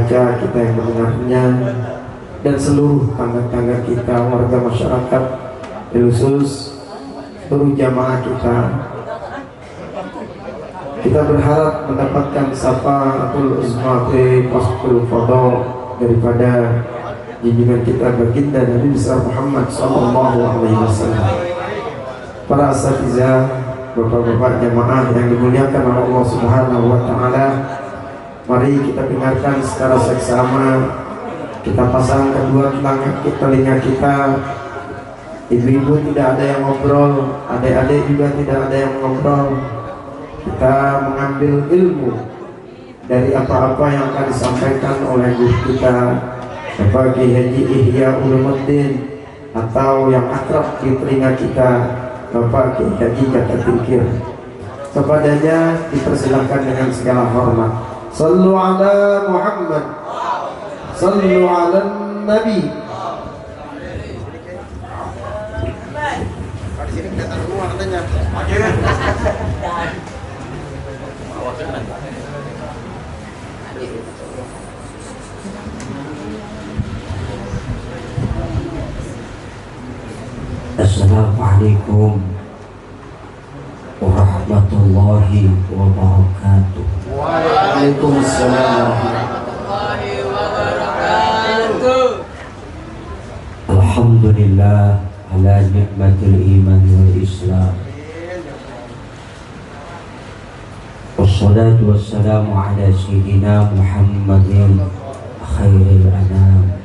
membaca, kita yang mendengarnya, dan seluruh tangga-tangga kita, warga masyarakat, khusus seluruh jamaah kita. Kita berharap mendapatkan syafaatul uzma fi fasqul fadl daripada junjungan kita baginda Nabi besar Muhammad sallallahu alaihi wasallam. Para asatizah, bapak-bapak jamaah yang dimuliakan oleh Allah Subhanahu wa taala, mari kita dengarkan secara seksama. Kita pasang kedua telinga kita. Ibu-ibu tidak ada yang ngobrol, adik-adik juga tidak ada yang ngobrol. Kita mengambil ilmu dari apa-apa yang akan disampaikan oleh guru kita, Bapak Kiai Haji Ihya Ulumuddin, atau yang akrab di telinga kita, Bapak Kiai Haji Jaka Tingkir. Kepadanya dipersilakan dengan segala hormat. Sallu ala Muhammad, sallu ala Nabi. Assalamualaikum warahmatullahi wabarakatuh. Waalaikumsalam. Alhamdulillah ala nikmatil iman wal islam. Wassalatu wassalamu ala sayyidina Muhammadin khairil anam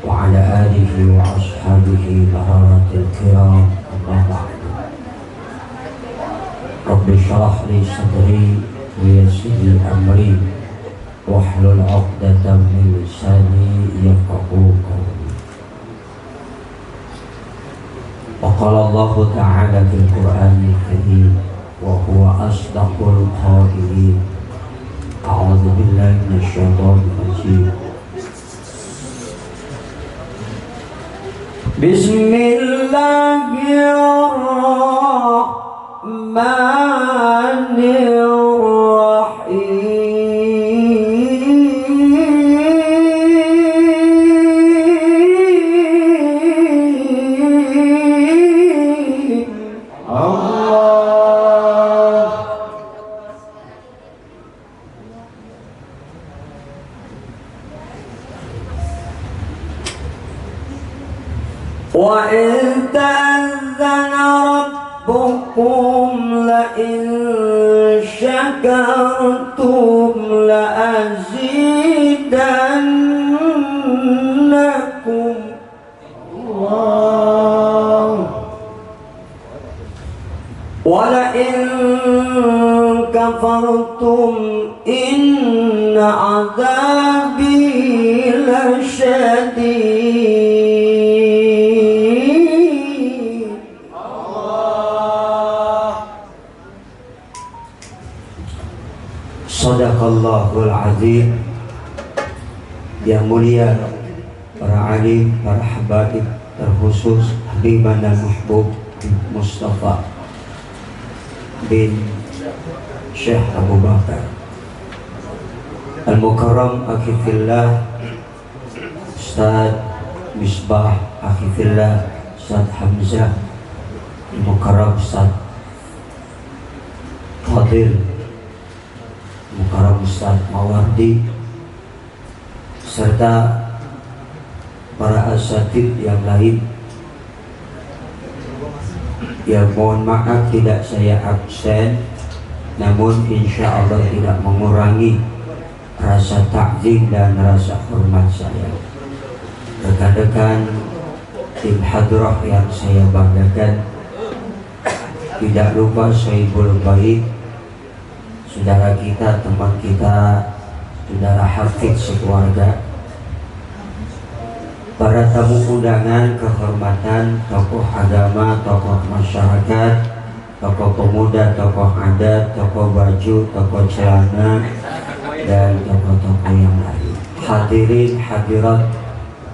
wa ala alihi wa ashabihi bararatil kiram. Amma ba'du. Rabbi shrah li sadri wa yassir li amri wahlul 'uqdatam min lisani yafqahu qawli. Wa qala Allah ta'ala fil Qur'anil Karim wa huwa asdaqul qailin. A'udzu billahi minasyaitonir rajim. Bismillahirrahmanirrahim. Wa in ta'azzana rabbukum la in syakartum la azidannakum. Wa la in kafartum inna azabi lasyadid. Sadaqallahul azim. Yang mulia para alim, para habaib, terkhusus Habiban dan Mahbub Mustafa bin Syekh Abu Bakar Al-Mukarram Akhifillah, Ustaz Misbah Akhifillah, Ustaz Hamzah Al-Mukarram, Ustaz Fadil Mukarram, Ustaz Mawardi, serta para asatid yang lain yang mohon maaf tidak saya absen, namun insya Allah tidak mengurangi rasa takzim dan rasa hormat saya. Rekan-rekan tim hadrah yang saya banggakan, tidak lupa Sohibul Bait, saudara kita, teman kita, saudara hafid sekeluarga, para tamu undangan kehormatan, tokoh agama, tokoh masyarakat, tokoh pemuda, tokoh adat, tokoh baju, tokoh celana, dan tokoh-tokoh yang lain. Hadirin hadirat,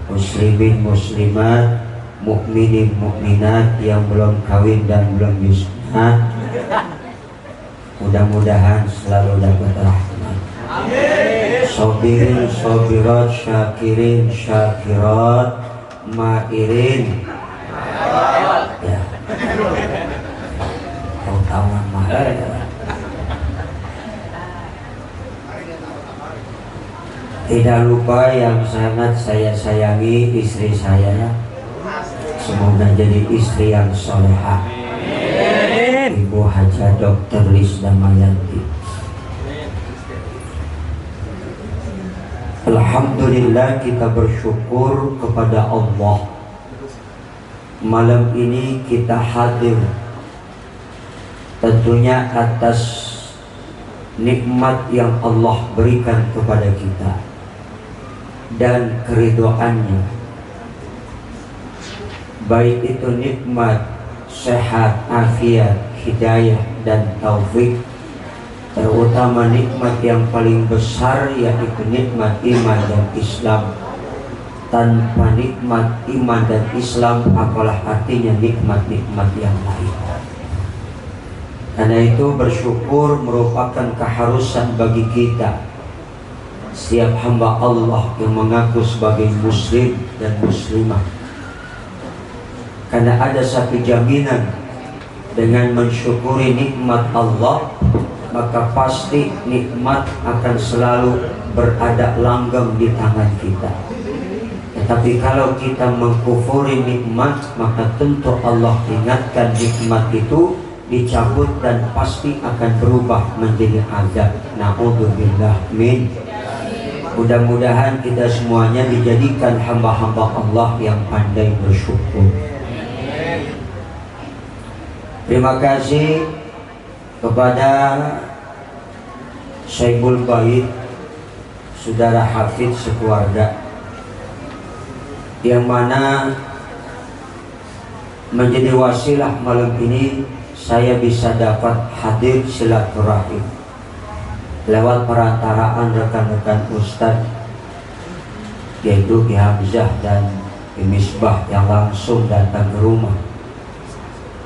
muslimin muslimat, mukminin mukminat yang belum kawin dan belum disunat, mudah-mudahan selalu dapat rahmat. Sobirin sobirat, syakirin syakirat, mairin. Ya. Tahu-tahuan mair. Tidak lupa yang sangat saya sayangi istri saya. Semoga jadi istri yang solehah. Ibu Haja Dr. Lisda Mayanti. Alhamdulillah, kita bersyukur kepada Allah. Malam ini kita hadir tentunya atas nikmat yang Allah berikan kepada kita dan keridhoannya, baik itu nikmat sehat, afiat, hidayah dan taufik, terutama nikmat yang paling besar yaitu nikmat iman dan Islam. Tanpa nikmat iman dan Islam, apalah artinya nikmat-nikmat yang lain. Karena itu bersyukur merupakan keharusan bagi kita, setiap hamba Allah yang mengaku sebagai muslim dan muslimah. Karena ada satu jaminan, dengan mensyukuri nikmat Allah, maka pasti nikmat akan selalu berada langgeng di tangan kita. Tetapi kalau kita mengkufuri nikmat, maka tentu Allah ingatkan nikmat itu dicabut dan pasti akan berubah menjadi azab. Na'udzubillah min. Mudah-mudahan kita semuanya dijadikan hamba-hamba Allah yang pandai bersyukur. Terima kasih kepada Syaibul Bait, saudara hafid sekeluarga, yang mana menjadi wasilah malam ini saya bisa dapat hadir silaturahim lewat perantaraan rekan-rekan Ustadz, yaitu Ki Hamzah dan Ki Misbah yang langsung datang ke rumah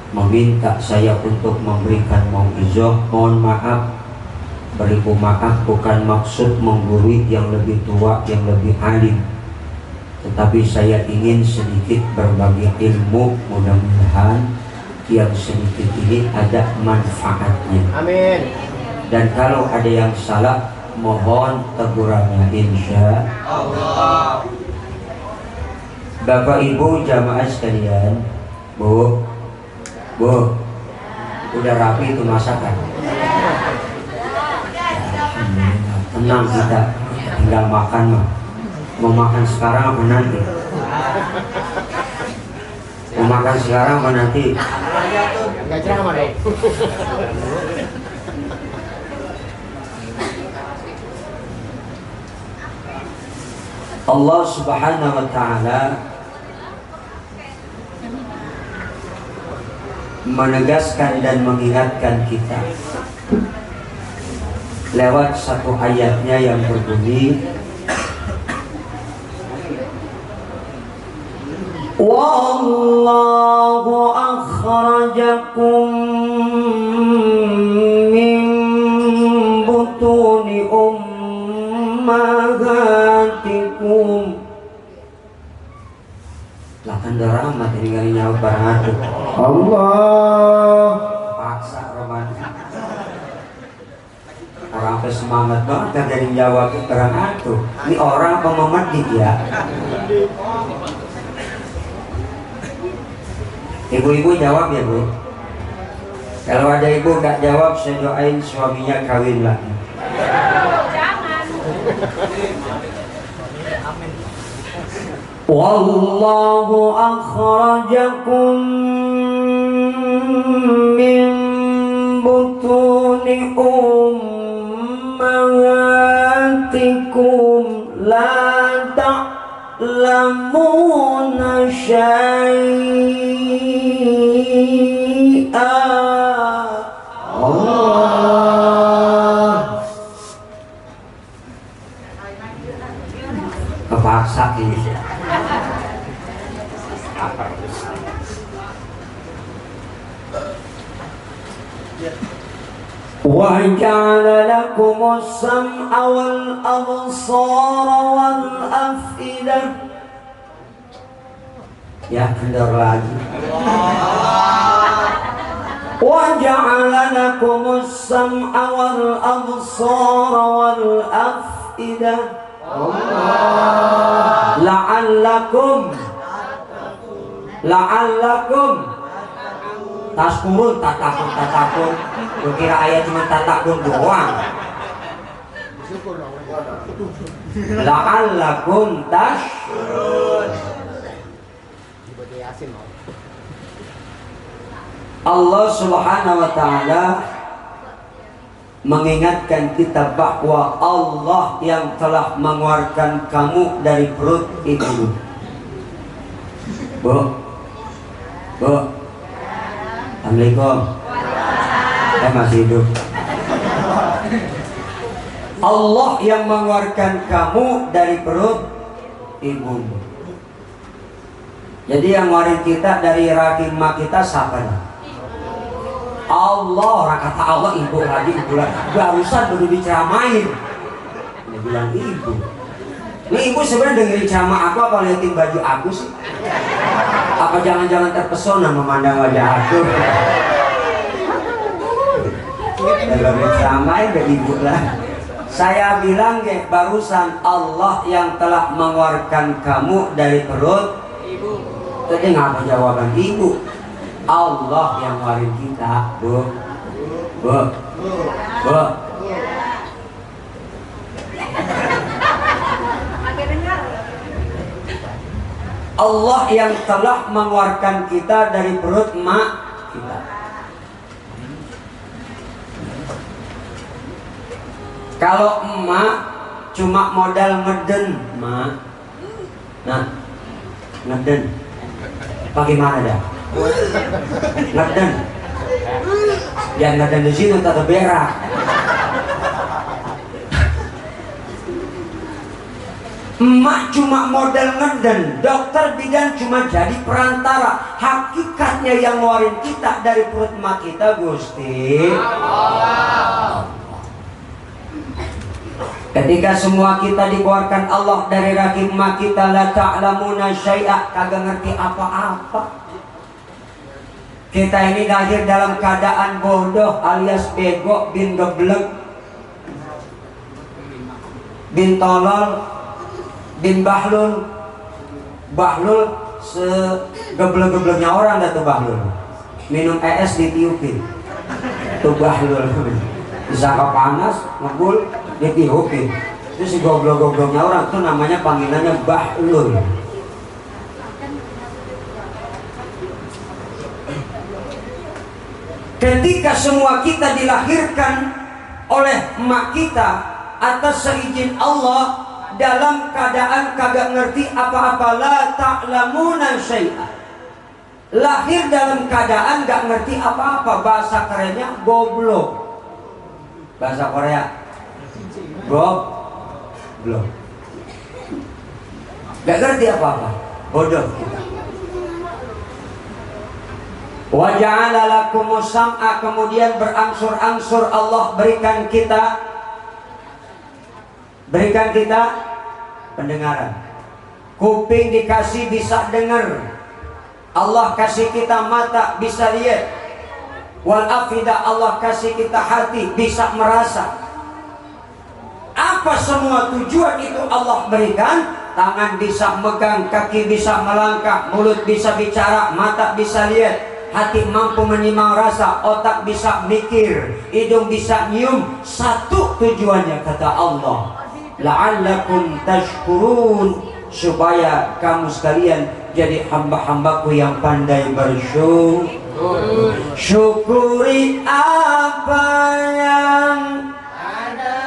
meminta saya untuk memberikan mau'izah. Mohon maaf, beribu maaf, bukan maksud menggurui yang lebih tua, yang lebih alim, tetapi saya ingin sedikit berbagi ilmu. Mudah-mudahan yang sedikit ini ada manfaatnya. Amin. Dan kalau ada yang salah, mohon tegurannya insya Allah. Bapak Ibu jamaah sekalian, Bu, udah rapi itu masakan? Tenang, kita tinggal makan mah. Mau makan sekarang apa nanti? Mau makan sekarang apa nanti? Enggak ceramah dong. Allah Subhanahu wa ta'ala menegaskan dan mengingatkan kita lewat satu ayatnya yang berbunyi, Wallahu akhrajakum min butuni ummahatikum. Lah kan rahmat ini kali nyawa barang atuh. Allah paksa Roman. Orang sampai semangat banget kan jadi jawab barang atuh. Ini orang apa memedik ya? Ibu-ibu jawab ya Bu. Kalau ada ibu nggak jawab, saya doain suaminya kawin lagi. Jangan. Wallahu akhrajakum min butuni ummahatikum la ta'lamuna syai'a. Allah kepaksa ini. وَجَعَلَ لَكُمُ السَّمْعَ وَالْأَبْصَارَ وَالْأَفْئِدَةَ. Ya, kendor lagi. وَجَعَلَ لَكُمُ السَّمْعَ وَالْأَبْصَارَ وَالْأَفْئِدَةَ la'allakum taskurun, tatakun. Lu kira ayat cuma tatakun doang. La'allakum taskurun. Allah Subhanahu wa ta'ala mengingatkan kita bahwa Allah yang telah mengeluarkan kamu dari perut ibu. Bu, Assalamualaikum. Saya masih hidup. Allah yang mengeluarkan kamu dari perut ibu. Jadi yang ngeluarin kita dari rahim emak kita siapa? Allah. Orang kata Allah ibu lagi, ibu lagi. Barusan baru diceramain. Dia bilang ibu. Ini ibu sebenarnya dengerin ceramah aku apa liatin baju aku sih? Apa jangan-jangan terpesona memandang wajah aku? Dengerin ceramah udah ibu lah. Saya bilang barusan Allah yang telah mengeluarkan kamu dari perut ibu. Tadi ngapa jawaban ibu? Allah yang ngeluarin kita, Bu. Allah yang telah mengeluarkan kita dari perut emak kita. Kalau emak cuma modal ngeden, emak. Nah, ngeden. Bagaimana dah? Ngeden. Yang ngeden di sini tak berak. Emak cuma modal ngeden, dokter bidan cuma jadi perantara. Hakikatnya yang ngeluarin kita dari perut emak kita Gusti Allah. Ketika semua kita dikeluarkan Allah dari rahim emak kita, la ta'lamuna syai'a, kagak ngerti apa-apa. Kita ini lahir dalam keadaan bodoh alias bego, bin geblek, bin tolol, bin bahlul. Bahlul segeblek-gebleknya orang dah tuh bahlul. Minum es ditiupin. Tuh bahlul. Disangka panas, ngebul, ditiupin. Itu si goblok-gobloknya orang tuh namanya panggilannya bahlul. Ketika semua kita dilahirkan oleh emak kita atas seizin Allah dalam keadaan kagak ngerti apa-apa, la ta'lamuna syai'a. Lahir dalam keadaan gak ngerti apa-apa, bahasa kerennya goblok. Bahasa Korea goblok. Gak ngerti apa-apa, bodoh kita. Wa ja'ala lakumus sam'a, kemudian berangsur-angsur Allah berikan kita pendengaran. Kuping dikasih bisa dengar. Allah kasih kita mata bisa lihat. Wal afidah, Allah kasih kita hati bisa merasa. Apa semua tujuan itu Allah berikan? Tangan bisa megang, kaki bisa melangkah, mulut bisa bicara, mata bisa lihat, hati mampu menimang rasa, otak bisa mikir, hidung bisa nyium. Satu tujuannya kata Allah, la'allakum tashkurun, supaya kamu sekalian jadi hamba-hambaku yang pandai bersyukur. Syukuri apa yang ada.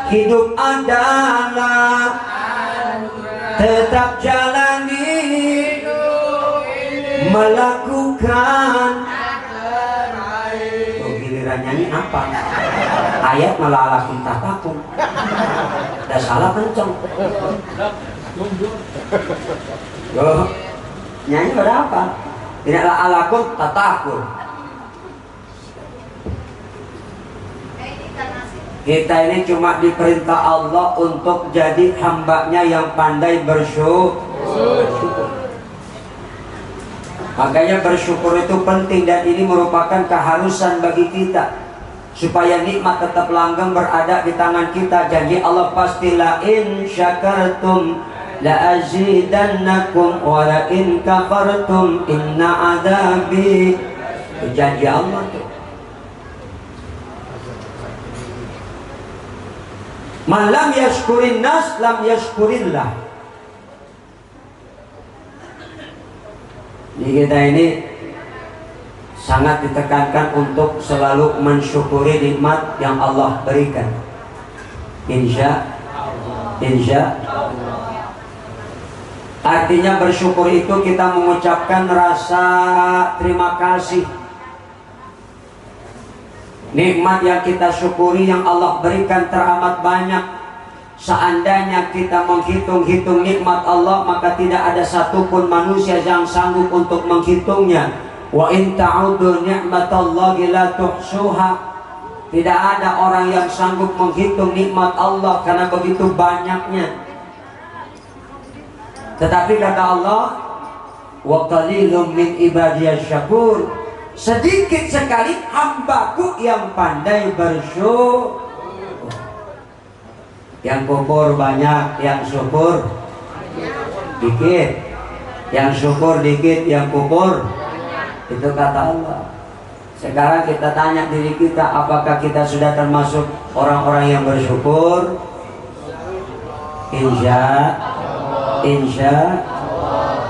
Hidup adalah tetap jalani, melakukan. Oh, giliran nyanyi apa? Ayat malah alakum tatakum. Udah salah kenceng. Yo, nyanyi berapa? Tidaklah alakum tatakum. Kita ini cuma diperintah Allah untuk jadi hambanya yang pandai bersyukur. Makanya bersyukur itu penting, dan ini merupakan keharusan bagi kita supaya nikmat tetap langgeng berada di tangan kita. Janji Allah pasti, la in syakartum la azidannakum wa la in kafartum inna adabi. Itu janji Allah tuh. Man lam yashkurin nas lam yashkurillah. Jadi kita ini sangat ditekankan untuk selalu mensyukuri nikmat yang Allah berikan. Insya artinya bersyukur itu kita mengucapkan rasa terima kasih. Nikmat yang kita syukuri yang Allah berikan teramat banyak. Seandainya kita menghitung-hitung nikmat Allah, maka tidak ada satupun manusia yang sanggup untuk menghitungnya. Wa in ta'udu ni'matallahi la tuhsuha. Tidak ada orang yang sanggup menghitung nikmat Allah karena begitu banyaknya. Tetapi kata Allah, wa qalilum min ibadiyasy syakur. Sedikit sekali hambaku yang pandai bersyukur. Yang kufur banyak, yang syukur dikit. Yang syukur dikit, yang kufur. Itu kata Allah. Sekarang kita tanya diri kita, apakah kita sudah termasuk orang-orang yang bersyukur? Insya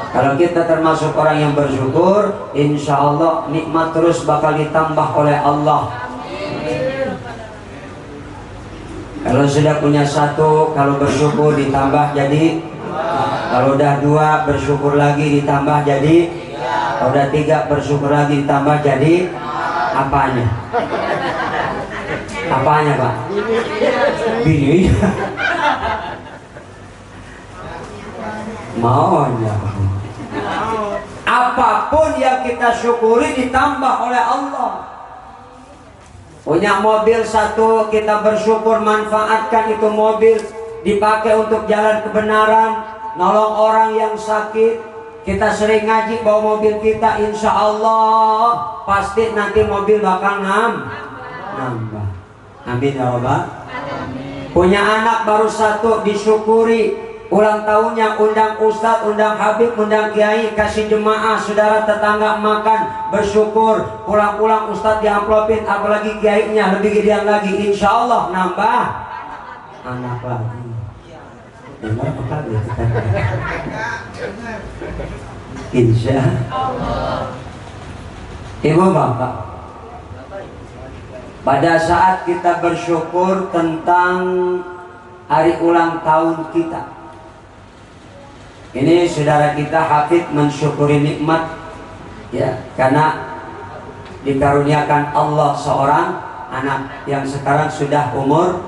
kalau kita termasuk orang yang bersyukur, insya Allah nikmat terus bakal ditambah oleh Allah. Kalau sudah punya satu, kalau bersyukur ditambah jadi. Kalau udah dua, bersyukur lagi ditambah jadi. Kalau udah tiga, bersyukur lagi ditambah jadi. Apanya? Apanya Pak? Bini. Maunya. Apapun yang kita syukuri ditambah oleh Allah. Punya mobil satu, kita bersyukur manfaatkan itu mobil, dipakai untuk jalan kebenaran, nolong orang yang sakit. Kita sering ngaji bawa mobil kita, insya Allah pasti nanti mobil bakal nambah. Amin ya Allah. Punya anak baru satu, disyukuri. Ulang tahunnya undang ustadz, undang habib, undang kiai, kasih jemaah, saudara tetangga makan, bersyukur. Pulang-pulang ustadz diamplopin, apalagi kiainya lebih gedean lagi, insya Allah nambah anak lagi. Insya Allah. Ibu bapak, pada saat kita bersyukur tentang hari ulang tahun kita, ini saudara kita hafid mensyukuri nikmat, ya, karena dikaruniakan Allah seorang anak yang sekarang sudah umur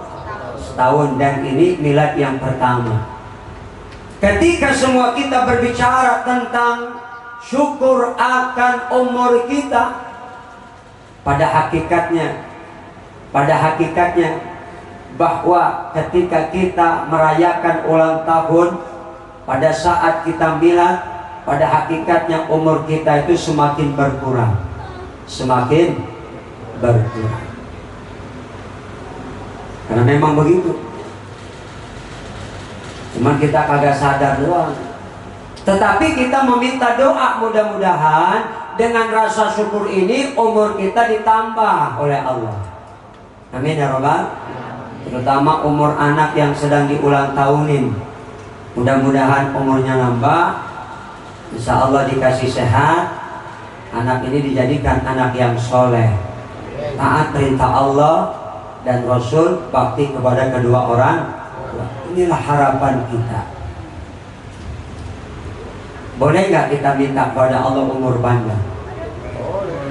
setahun, dan ini milad yang pertama. Ketika semua kita berbicara tentang syukur akan umur kita, pada hakikatnya bahwa ketika kita merayakan ulang tahun, pada saat kita milad, pada hakikatnya umur kita itu semakin berkurang. Karena memang begitu. Cuman kita kagak sadar doang. Tetapi kita meminta doa, mudah-mudahan dengan rasa syukur ini umur kita ditambah oleh Allah. Amin ya Rabbal. Terutama umur anak yang sedang diulang tahunin. Mudah-mudahan umurnya nambah, insya Allah dikasih sehat, anak ini dijadikan anak yang soleh, taat perintah Allah dan Rasul, bakti kepada kedua orang. Inilah harapan kita. Boleh nggak kita minta kepada Allah umur panjang?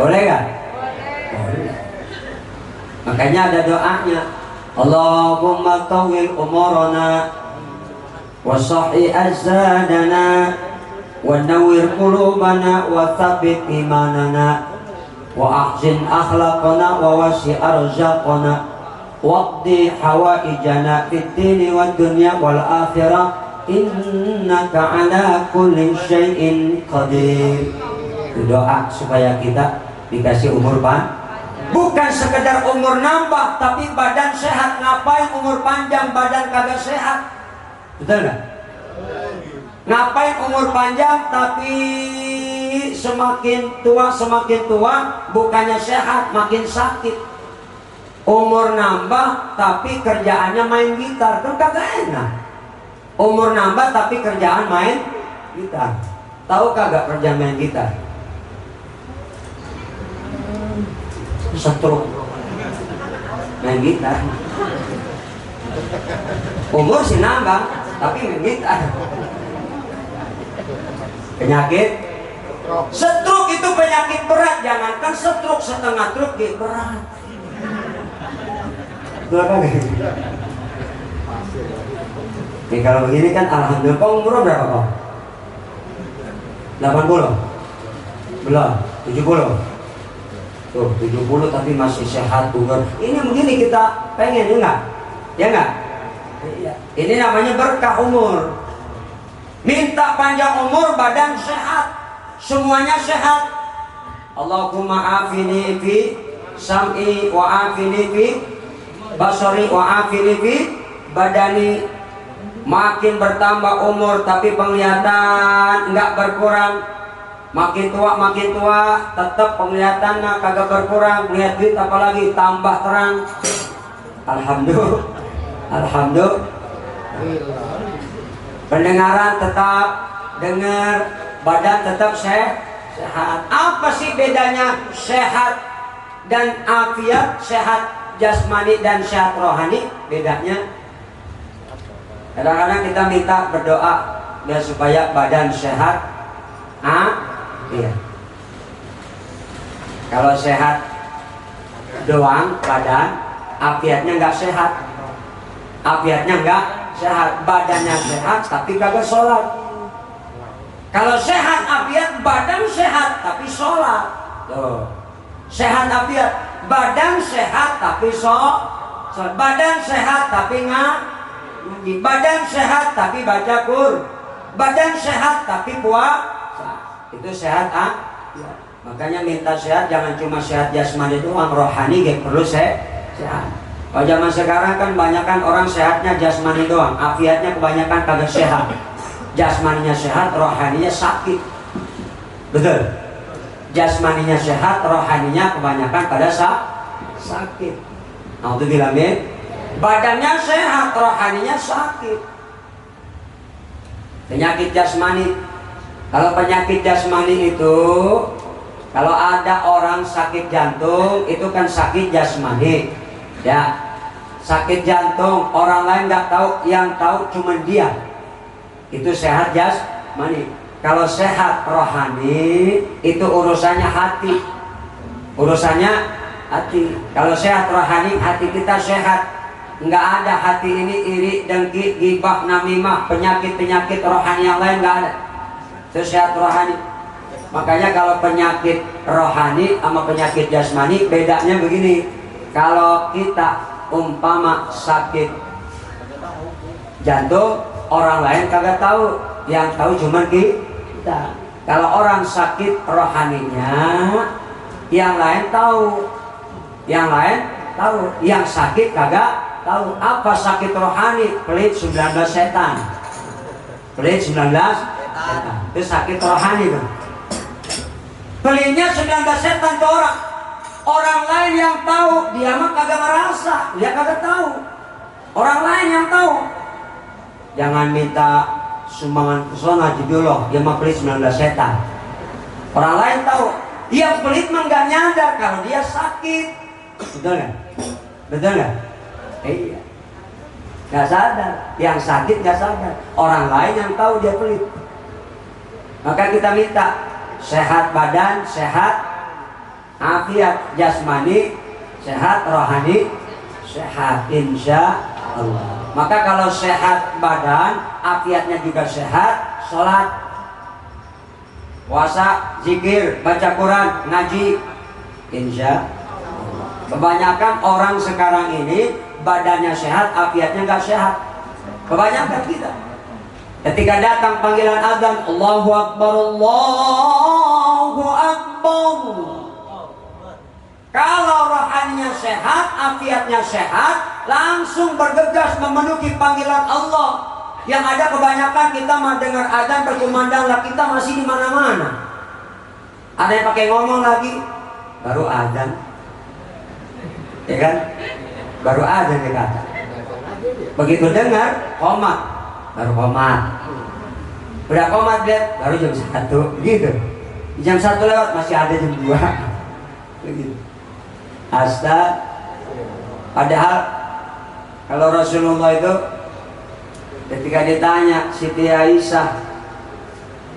Boleh nggak? Boleh. Makanya ada doanya, Allahumma tawil umurana wa sahih azadana wa nawwir qulubana wa tsabbit imanana wa ahsin akhlaqana wa wasi' arzaqana waqdi hawaijana fid dini wad dunya wal akhirah innaka ala kulli syai'in qadir. Doa supaya kita dikasih umur bukan sekedar umur nambah, tapi badan sehat. Ngapain umur panjang badan kagak sehat? Betul nggak? Ngapain umur panjang tapi semakin tua bukannya sehat, makin sakit. Umur nambah tapi kerjaannya main gitar, kan kagak enak. Umur nambah tapi kerjaan main gitar. Tahu kagak kerja main gitar? Stroke main gitar. Umur sih nambah tapi main gitar. Penyakit stroke itu penyakit berat. Jangankan stroke, setengah stroke dia berat. Nih kalau begini kan alhamdulillah. Kau umur berapa kau? 80? Belum? 70? Tuh 70 tapi masih sehat bugar. Ini begini kita pengen, ya enggak? Ya enggak? Ini namanya berkah umur. Minta panjang umur, badan sehat, semuanya sehat. Allahumma afini fi sam'i wa afini fi basari wa afini fi badani. Makin bertambah umur tapi penglihatan enggak berkurang. Makin tua tetap penglihatannya kagak berkurang. Lihat duit apalagi tambah terang. Alhamdulillah. Alhamdulillah. Pendengaran tetap dengar, badan tetap sehat. Apa sih bedanya sehat dan afiat? Sehat jasmani dan sehat rohani, bedanya kadang-kadang kita minta berdoa biar supaya badan sehat. Iya. Kalau sehat doang badan, afiatnya nggak sehat. Afiatnya nggak sehat, badannya sehat tapi kagak sholat. Kalau sehat afiat, badan sehat tapi sholat. Tuh. Sehat afiat, badan sehat tapi sholat. Badan sehat tapi ngaji. Badan sehat tapi baca Quran. Badan sehat tapi puasa. Itu sehat ya. Makanya minta sehat, jangan cuma sehat jasmani doang, rohani juga perlu sehat. Kalau zaman sekarang kan banyakan orang sehatnya jasmani doang, afiatnya kebanyakan kagak sehat. Jasmaninya sehat, rohaninya sakit. Betul? Jasmaninya sehat, rohaninya kebanyakan pada sakit. Alhamdulillah. Badannya sehat, rohaninya sakit. Penyakit jasmani. Kalau penyakit jasmani itu, kalau ada orang sakit jantung, itu kan sakit jasmani. Ya, sakit jantung, orang lain nggak tahu, yang tahu cuma dia. Itu sehat jasmani. Kalau sehat rohani, itu urusannya hati. Urusannya hati. Kalau sehat rohani, hati kita sehat. Nggak ada hati ini iri, dengki, ghibah, namimah, penyakit-penyakit rohani yang lain nggak ada. Itu sehat rohani. Makanya kalau penyakit rohani sama penyakit jasmani bedanya begini. Kalau kita umpama sakit jantung, orang lain kagak tahu, yang tahu cuma kita. Kalau orang sakit rohaninya, yang lain tahu, yang lain tahu, yang sakit kagak tahu. Apa sakit rohani? Pelit 19 setan. Pelit 19 setan. Itu sakit rohani kan. Pelitnya 19 setan ke orang. Orang lain yang tahu, dia mah kagak merasa, dia kagak tahu. Orang lain yang tahu. Jangan minta sumbangan pesona judullah, dia mah pelit 19 setan. Orang lain tahu. Yang pelit mah nggak nyadar kalau dia sakit. Betul nggak? Betul nggak? Iya. Nggak sadar. Yang sakit nggak sadar. Orang lain yang tahu dia pelit. Maka kita minta sehat badan, sehat afiat jasmani, sehat rohani, sehat insya Allah. Maka kalau sehat badan, afiatnya juga sehat, sholat, puasa, zikir, baca Quran, ngaji, insya Allah. Kebanyakan orang sekarang ini badannya sehat, afiatnya nggak sehat. Kebanyakan kita ketika datang panggilan azan, Allahu Akbar, Allahu Akbar. Kalau rohaninya sehat, afiatnya sehat, langsung bergegas memenuhi panggilan Allah. Yang ada kebanyakan kita mendengar azan berkumandang, lah kita masih di mana-mana. Ada yang pakai ngomong lagi, baru azan, ya kan? Baru azan dia kata. Begitu dengar, komat, baru komat. Udah komat lihat, baru jam 1, gitu. Jam 1 lewat masih ada jam 2, begitu. Padahal kalau Rasulullah itu ketika ditanya Siti Aisyah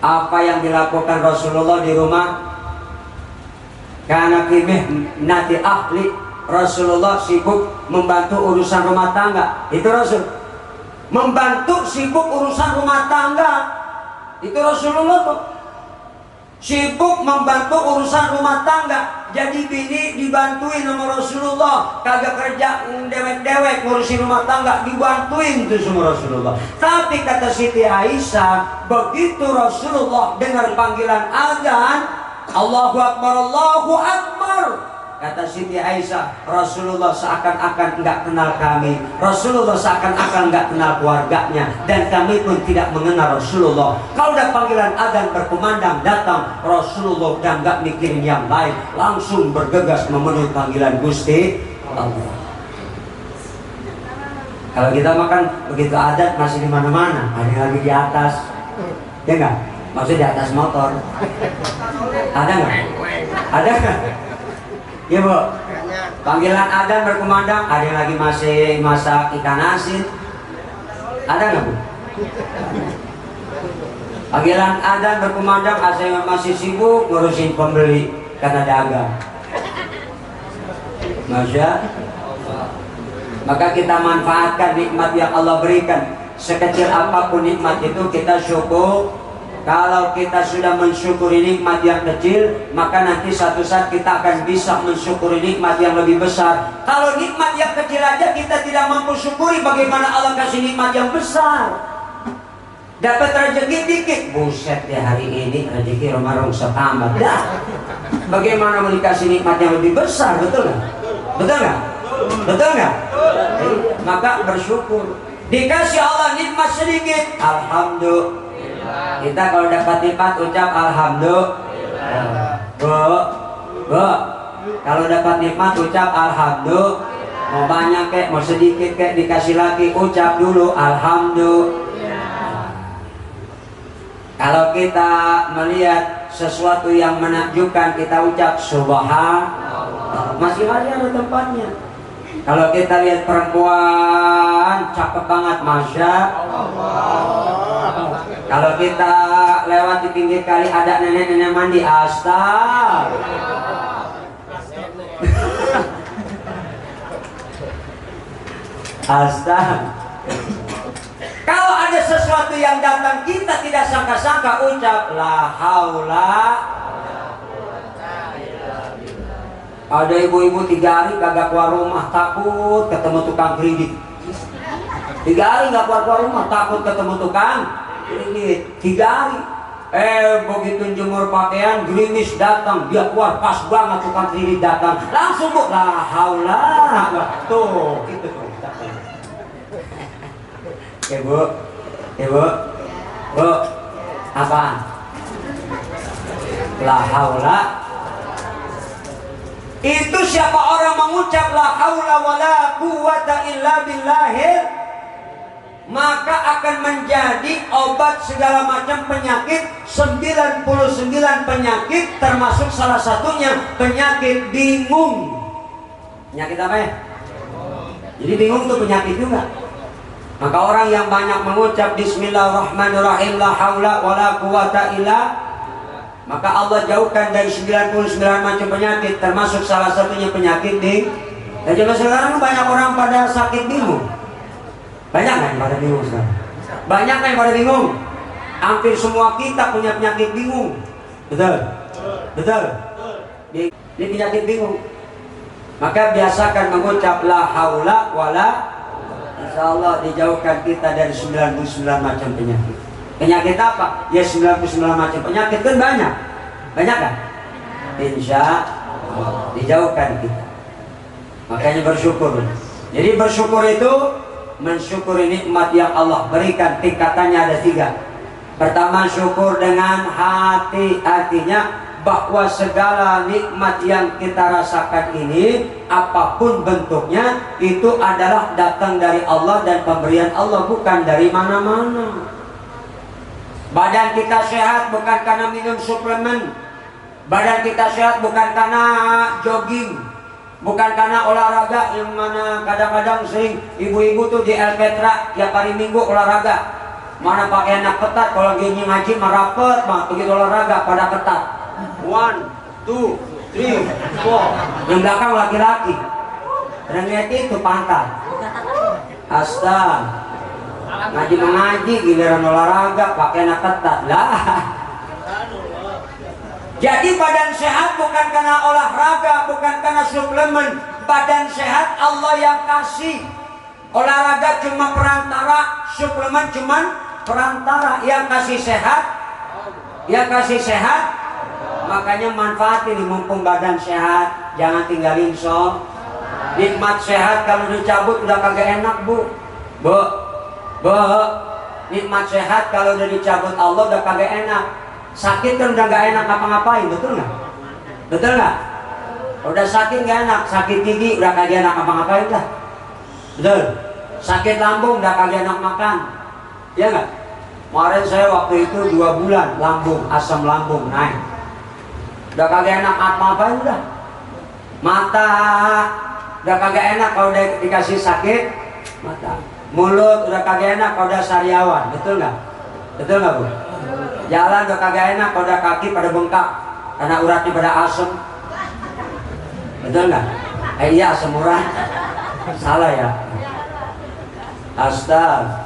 apa yang dilakukan Rasulullah di rumah, karena kimih nati ahli, Rasulullah sibuk membantu urusan rumah tangga. Itu Rasul membantu sibuk urusan rumah tangga. Itu Rasulullah tuh sibuk membantu urusan rumah tangga. Jadi bini dibantuin sama Rasulullah, kagak kerja dewek-dewek ngurusin rumah tangga, dibantuin tuh sama Rasulullah. Tapi kata Siti Aisyah, begitu Rasulullah dengar panggilan azan, Allahu Akbar, Allahu Akbar, kata Siti Aisyah, Rasulullah seakan-akan enggak kenal kami, Rasulullah seakan-akan enggak kenal keluarganya, dan kami pun tidak mengenal Rasulullah. Kalau udah panggilan azan berkumandang datang, Rasulullah dan enggak mikirin yang lain, langsung bergegas memenuhi panggilan Gusti Allah. Kalau kita makan begitu adat masih di mana-mana, ada yang lagi di atas, ya enggak? Maksudnya di atas motor, ada nggak? Ada nggak? Ya Bu, panggilan adzan berkumandang, ada yang lagi masih masak ikan asin, ada nggak Bu? Panggilan adzan berkumandang, ada yang masih sibuk ngurusin pembeli karena dagang. Masya. Maka kita manfaatkan nikmat yang Allah berikan. Sekecil apapun nikmat itu kita syukur. Kalau kita sudah mensyukuri nikmat yang kecil, maka nanti satu saat kita akan bisa mensyukuri nikmat yang lebih besar. Kalau nikmat yang kecil aja kita tidak mampu syukuri, bagaimana Allah kasih nikmat yang besar? Dapat rezeki dikit, buset ya hari ini rezeki romarong setambah dah. Bagaimana mau dikasih nikmat yang lebih besar, betul nggak? Betul nggak? Betul nggak? Maka bersyukur. Dikasih Allah nikmat sedikit, alhamdulillah. Kita kalau dapat nikmat ucap alhamdulillah. Bu, kalau dapat nikmat ucap alhamdulillah. Mau banyak kek, mau sedikit kek, dikasih lagi ucap dulu alhamdulillah. Kalau kita melihat sesuatu yang menakjubkan, kita ucap subhanallah. Masih ada tempatnya. Kalau kita lihat perempuan cakep banget, masya Allah. Kalau kita lewat di pinggir kali ada nenek-nenek mandi, astagfirullah. Astagfirullah. Kalau ada sesuatu yang datang kita tidak sangka-sangka, ucap la haula. Ada ibu-ibu 3 hari kagak keluar rumah, takut ketemu tukang kredit. 3 hari nggak keluar rumah, takut ketemu tukang kredit. 3 hari. Begitu jemur pakaian, gerimis datang, dia keluar pas banget tukang kredit datang. Langsung Bu, la haula. Tuh, itu tuh. Bu, apaan? La haula. Itu siapa orang mengucap la haula wala quwwata illa billahil, maka akan menjadi obat segala macam penyakit. 99 penyakit, termasuk salah satunya penyakit bingung. Penyakit apa ya? Jadi bingung itu penyakit juga. Maka orang yang banyak mengucap bismillahirrahmanirrahim la haula wala quwwata illa, maka Allah jauhkan dari 99 macam penyakit, termasuk salah satunya penyakit bingung. Dan zaman sekarang banyak orang pada sakit bingung. Banyak kan pada bingung sekarang? Banyak kan pada bingung? Hampir semua kita punya penyakit bingung. Betul? Betul? Ini penyakit bingung. Maka biasakan mengucap la haula wala, insya Allah dijauhkan kita dari 99 macam penyakit. Penyakit apa? Ya 99 macam penyakit kan banyak. Banyak kan? Insya Allah dijauhkan kita. Makanya bersyukur. Jadi bersyukur itu mensyukuri nikmat yang Allah berikan. Tingkatannya ada 3. Pertama, syukur dengan hati. Artinya bahwa segala nikmat yang kita rasakan ini, apapun bentuknya, itu adalah datang dari Allah dan pemberian Allah, bukan dari mana-mana. Badan kita sehat bukan karena minum suplemen. Badan kita sehat bukan karena jogging, bukan karena olahraga, yang mana kadang-kadang sering ibu-ibu tuh di El Petra tiap hari Minggu olahraga. Mana pakai anak ketat, kalau lagi ngaji marapet, begitu olahraga pada ketat. 1, 2, 3, 4. Yang belakang laki-laki. Ternyata itu pantat. Astaga. Ngaji mengaji, giliran olahraga pakai anak ketat lah. Jadi badan sehat bukan karena olahraga, bukan karena suplemen. Badan sehat Allah yang kasih. Olahraga cuma perantara, suplemen cuma perantara. Yang kasih sehat, makanya manfaatin mumpung badan sehat, jangan tinggalin nikmat sehat. Kalau dicabut udah kagak enak bu. Nikmat sehat kalau udah dicabut Allah udah kagak enak. Sakit kan udah gak enak ngapa-ngapain, betul nggak? Betul nggak? Udah sakit gak enak, sakit gigi udah kagak enak ngapa-ngapain lah. Betul. Sakit lambung udah kagak enak makan, ya nggak? Kemarin saya waktu itu 2 bulan asam lambung naik. Udah kagak enak apa-apain udah. Mata udah kagak enak kalau udah dikasih sakit mata. Mulut udah kagak enak kalau udah sariawan, betul nggak? Betul nggak bu? Jalan udah kagak enak kalau udah kaki pada bengkak karena uratnya pada asem. Betul nggak? Iya asam urat. Salah ya. Astaga.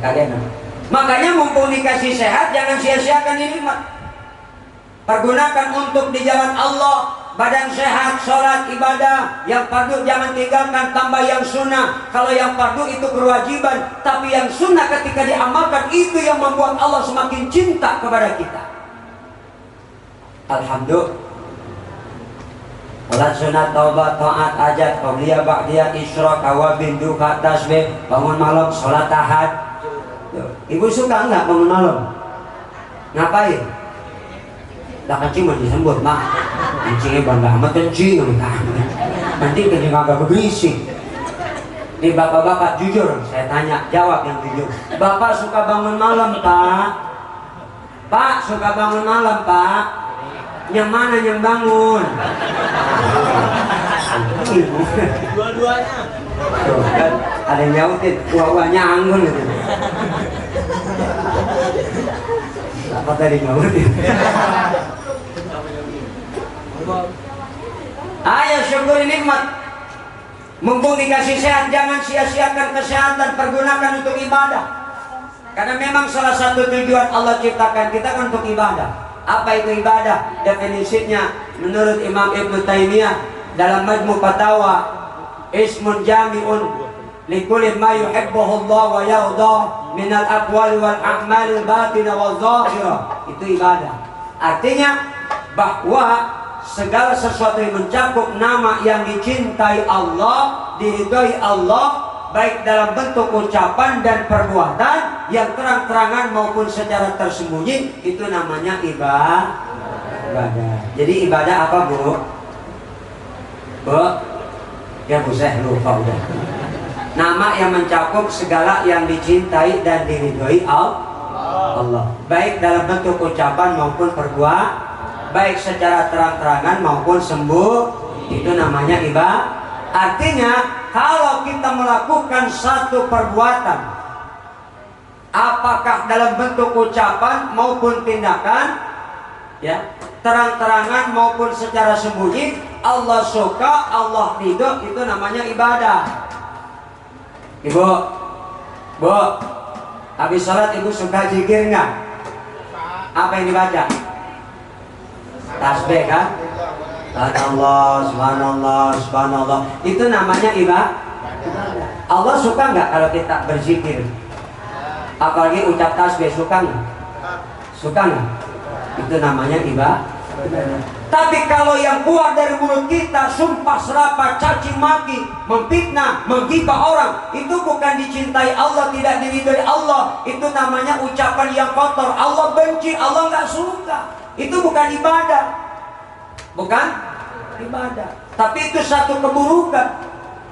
Kagak enak. Makanya mumpung dikasih sehat jangan sia-siakan ini nikmat. Pergunakan untuk di jalan Allah. Badan sehat, sholat, ibadah. Yang fardu jangan tinggalkan, tambah yang sunnah. Kalau yang fardu itu kewajiban, tapi yang sunnah ketika diamalkan itu yang membuat Allah semakin cinta kepada kita. Alhamdulillah. Sholat sunat, taubat, taat, ajat, qabliyah, ba'diyah, isyraq, awabin, duha, tasbih, bangun malam, sholat tahad. Ibu suka nggak bangun malam? Ngapain? Dah kencing mah disebut mak. Kencingnya bangga amat kencing. Nanti kencing agak berisik. Nih bapak-bapak jujur, saya tanya, jawab yang jujur. Bapak suka bangun malam pak? Pak suka bangun malam pak? Yang mana yang bangun? Dua-duanya. Kan ada yang nyautin, tua-tuanya anggun gitu. Apa tadi nyautin? Ayo syukuri nikmat. Mumpung dikasih sehat, jangan sia-siakan kesehatan, pergunakan untuk ibadah. Karena memang salah satu tujuan Allah ciptakan kita kan untuk ibadah. Apa itu ibadah? Definisinya menurut Imam Ibnu Taimiyah dalam Majmu' Fatawa, ismun jami'un likulli ma yuhibbuhu Allah wa yarda minal aqwali wal a'malil batinah wal zahirah. Itu ibadah. Artinya bahwa segala sesuatu yang mencakup nama yang dicintai Allah, diridhai Allah, baik dalam bentuk ucapan dan perbuatan yang terang-terangan maupun secara tersembunyi, itu namanya ibadah. Jadi ibadah apa bu? Bu? Ya bu, saya lupa udah. Nama yang mencakup segala yang dicintai dan diridhai Allah, baik dalam bentuk ucapan maupun perbuatan, baik secara terang-terangan maupun itu namanya ibadah. Artinya kalau kita melakukan satu perbuatan, apakah dalam bentuk ucapan maupun tindakan, ya, terang-terangan maupun secara sembunyi, Allah suka, Allah ridho, itu namanya ibadah. Ibu, bu, habis sholat ibu suka zikir nggak? Apa yang dibaca? Tasbih kan? Subhanallah, subhanallah, subhanallah. Itu namanya ibadah. Allah suka nggak kalau kita berzikir? Apalagi ucap tasbih, suka nggak? Suka nggak? Itu namanya ibadah. Tapi kalau yang keluar dari mulut kita sumpah serapah, caci maki, memfitnah, menggibah orang, itu bukan dicintai Allah, tidak diridhoi Allah. Itu namanya ucapan yang kotor. Allah benci, Allah nggak suka. Itu bukan ibadah. Bukan ibadah. Tapi itu satu keburukan.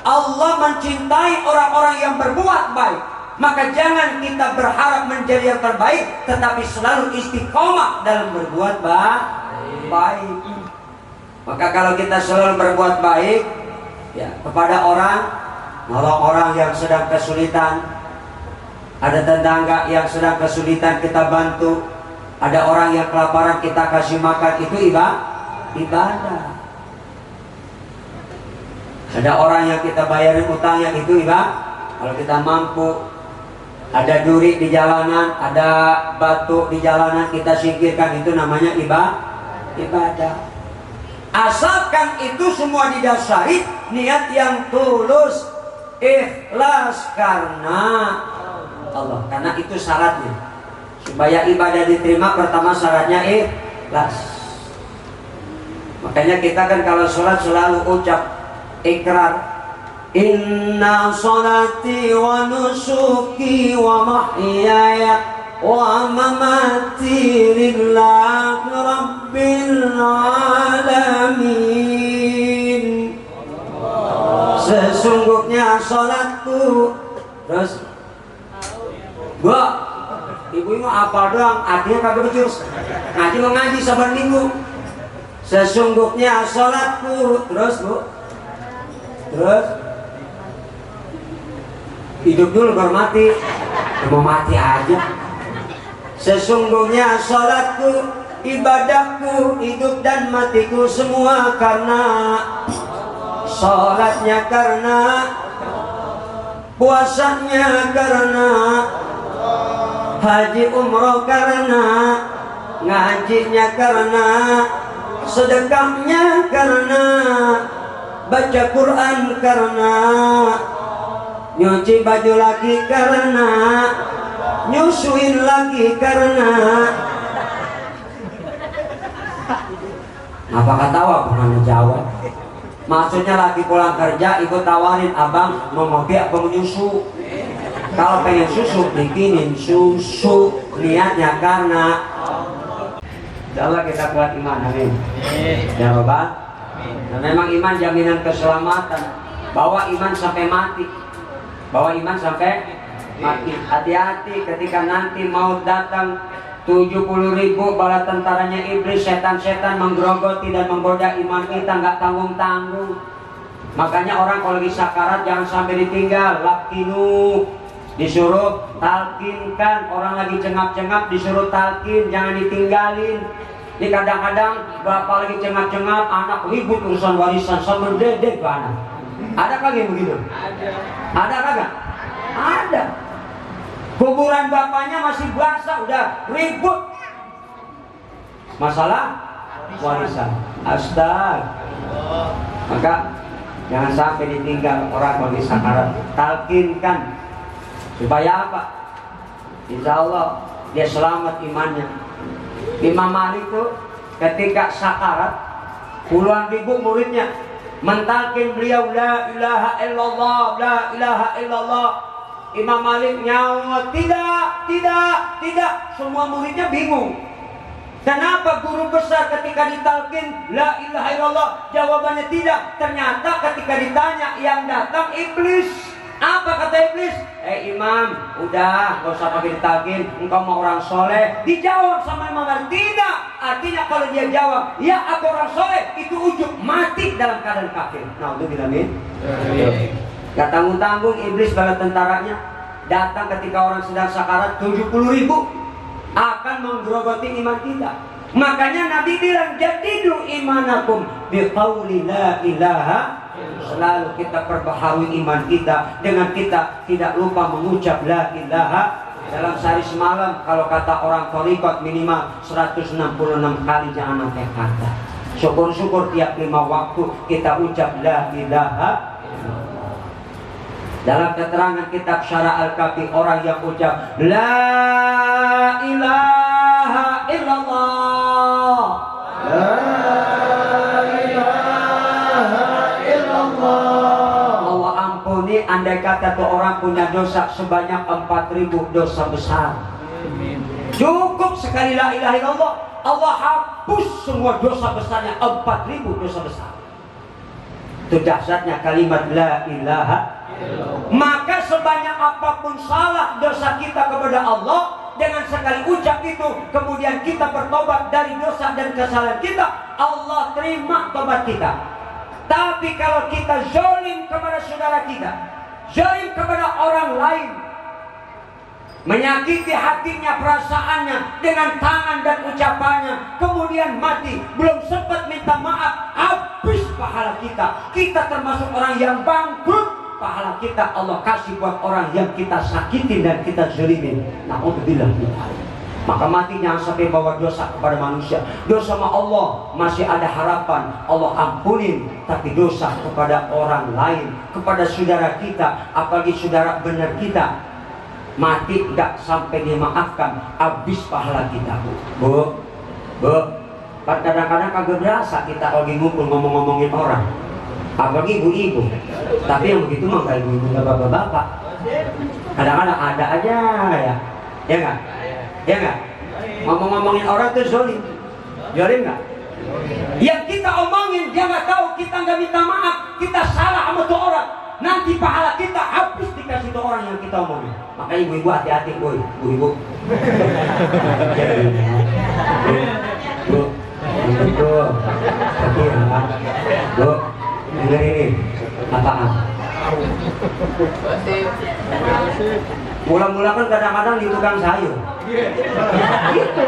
Allah mencintai orang-orang yang berbuat baik. Maka jangan kita berharap menjadi yang terbaik, tetapi selalu istiqomah dalam berbuat baik. Maka kalau kita selalu berbuat baik ya, kepada orang, nolong orang yang sedang kesulitan, ada tetangga yang sedang kesulitan kita bantu, ada orang yang kelaparan kita kasih makan, itu ibadah. Ada orang yang kita bayarin utangnya, itu ibadah. Kalau kita mampu, ada duri di jalanan, ada batu di jalanan, kita singkirkan, itu namanya ibadah. Asalkan itu semua didasari niat yang tulus, ikhlas karena Allah. Karena itu syaratnya. Supaya ibadah diterima, pertama syaratnya ikhlas. Makanya kita kan kalau sholat selalu ucap ikrar, inna sholati wa nusuki wa mahyaya wa mamati lillahi rabbil alamin. Sesungguhnya sholatku, terus gua ibu apa doang, artinya kagak becus, ngaji mau ngaji sabar minggu. Sesungguhnya sholatku, terus bu, terus hidup dulu baru mati. Mau mati aja. Sesungguhnya sholatku, ibadahku, hidup dan matiku semua karena sholatnya, karena puasanya, karena haji umroh, karena ngajinya, karena sedekahnya, karena baca Quran, karena nyuci baju lagi, karena nyusuin lagi, karena apa ketawa bukan jawab. Maksudnya lagi pulang kerja ikut tawarin, abang mau ngopi apa mau nyusu. Kalau pengen susu bikinin susu, niatnya karena insyaallah kita kuat iman, amin ya Rabbal. Dan memang iman jaminan keselamatan. Bawa iman sampai mati, bawa iman sampai mati. Hati-hati ketika nanti maut datang, 70.000 bala tentaranya iblis, setan-setan menggerogoti dan menggoda iman kita, nggak tanggung-tanggung. Makanya orang kalau lagi sakarat jangan sampai ditinggal. Lakinu, disuruh talkinkan. Orang lagi cengap-cengap disuruh talkin, jangan ditinggalin. Ini kadang-kadang bapak lagi cengap-cengap, anak ribut urusan warisan sama dedek ke anak. Ada kagak begitu? Ada kagak? Ada. Kuburan bapaknya masih basah, udah ribut masalah warisan. Astaga. Maka jangan sampai ditinggal orang kalau di sakarat. Talkinkan supaya apa? Insya Allah dia selamat imannya. Imam Malik itu ketika sakarat, puluhan ribu muridnya mentalkin beliau la ilaha illallah, la ilaha illallah. Imam Malik nyawa, tidak. Semua muridnya bingung. Kenapa guru besar ketika ditalkin la ilaha illallah jawabannya tidak? Ternyata ketika ditanya yang datang iblis. Apa kata iblis? Imam, udah gak usah pakai ditalkin, engkau mau orang soleh. Dijawab sama Imam Malik, tidak. Artinya kalau dia jawab ya aku orang soleh, itu ujub mati dalam keadaan kafir. Nah itu bilangin. Gak tanggung-tanggung iblis bala tentaranya datang ketika orang sedang sakarat, 70.000 akan menggerogoti iman kita. Makanya Nabi bilang jadidu imanakum biqauli la ilaha. Selalu kita perbaharui iman kita dengan kita tidak lupa mengucap la ilaha. Dalam sehari semalam kalau kata orang thariqat minimal 166 kali, jangan sampai kata. Syukur-syukur tiap 5 waktu kita ucap la ilaha. Dalam keterangan kitab Syarah Al-Kafi, orang yang ucap la ilaha illallah, La ilaha illallah, Allah ampuni. Andai kata tuh orang punya dosa sebanyak 4.000 dosa besar, cukup sekali la ilaha illallah, Allah hapus semua dosa besarnya. 4.000 dosa besar. Itu dahsyatnya kalimat la ilaha. Maka sebanyak apapun salah dosa kita kepada Allah, dengan sekali ucap itu kemudian kita bertobat dari dosa dan kesalahan kita, Allah terima tobat kita. Tapi kalau kita zalim kepada saudara kita, zalim kepada orang lain, menyakiti hatinya, perasaannya dengan tangan dan ucapannya, kemudian mati, belum sempat minta maaf, habis pahala kita. Kita termasuk orang yang bangkrut. Pahala kita Allah kasih buat orang yang kita sakitin dan kita zalimin. Na'udzubillah. Maka mati jangan sampai bawa dosa kepada manusia. Dosa sama Allah masih ada harapan, Allah ampunin. Tapi dosa kepada orang lain, kepada saudara kita, apalagi saudara benar kita, mati gak sampai dimaafkan, habis pahala kita. Bu, kadang-kadang kagak berasa kita lagi ngumpul ngomong-ngomongin orang, apalagi ibu-ibu. Tapi yang begitu mah kayak ibu-ibu gak bapak-bapak. Kadang-kadang ada aja ya, ya nggak? Ya nggak? Ngomong-ngomongin orang tuh zolim nggak? Yang kita omongin dia nggak tahu, kita nggak minta maaf, kita salah sama tuh orang. Nanti pahala kita habis dikasih tuh orang yang kita omongin. Makanya ibu-ibu hati-hati, boy, ibu-ibu. Bu, dengar ini, apaan? Mula-mula kan kadang-kadang di tukang sayur. Gitu,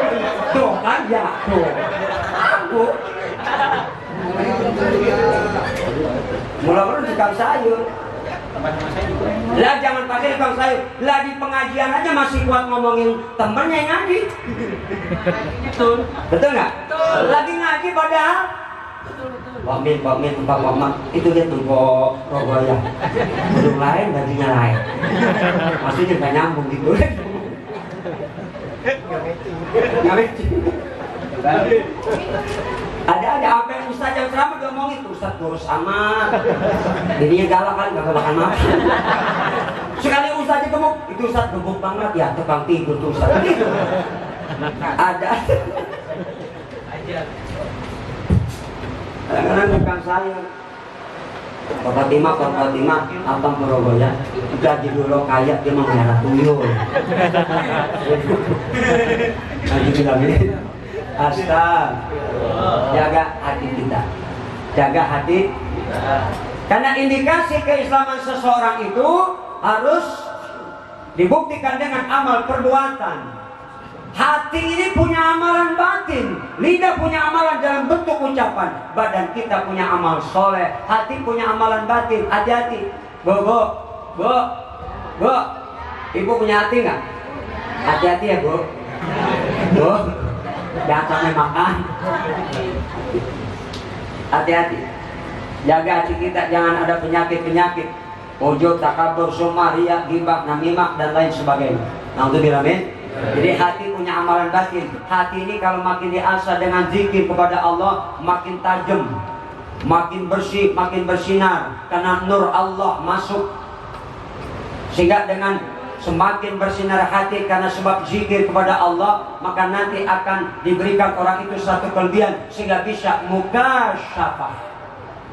tuh kan ya, tuh. Aku. Mula-mula di tukang sayur. Lah jangan pakai di tukang sayur. Lah di pengajian aja masih kuat ngomongin temennya yang ngaji. Betul. Betul nggak? Lagi ngaji padahal Pak Min, itu dia tumpok rogoya. Belum lain, gajinya lain. Maksudnya nggak nyambung gitu. Ada apa yang Ustaz yang ceramah dia ngomong itu, Ustaz boros amat. Jadinya galak kali, gak makan maaf. Sekali Ustaz gemuk, itu Ustaz gemuk banget ya, tukang tidur tuh Ustaz. Gitu. Ada. Kadang-kadang tukang sayur. Pak Fatimah, abang Purwoboya, gaji dulu kaya, dia mau merah tuyul. Nanti bilang ini, jaga hati kita, jaga hati. Karena indikasi keislaman seseorang itu harus dibuktikan dengan amal perbuatan. Hati ini punya amalan batin, lidah punya amalan dalam bentuk ucapan, badan kita punya amal soleh, hati punya amalan batin. Hati-hati, bu, ibu punya hati nggak? Hati-hati ya bu, jangan sampai makan. Hati-hati, jaga hati kita, jangan ada penyakit-penyakit, ujub, takabur, sum'ah, riya, ghibah, namimah dan lain sebagainya. Na'udzubillah min. Jadi hati punya amalan batin. Hati ini kalau makin diasah dengan zikir kepada Allah, makin tajam, makin bersih, makin bersinar. Karena nur Allah masuk. Sehingga dengan semakin bersinar hati karena sebab zikir kepada Allah, maka nanti akan diberikan orang itu satu kelebihan sehingga bisa muka syafah.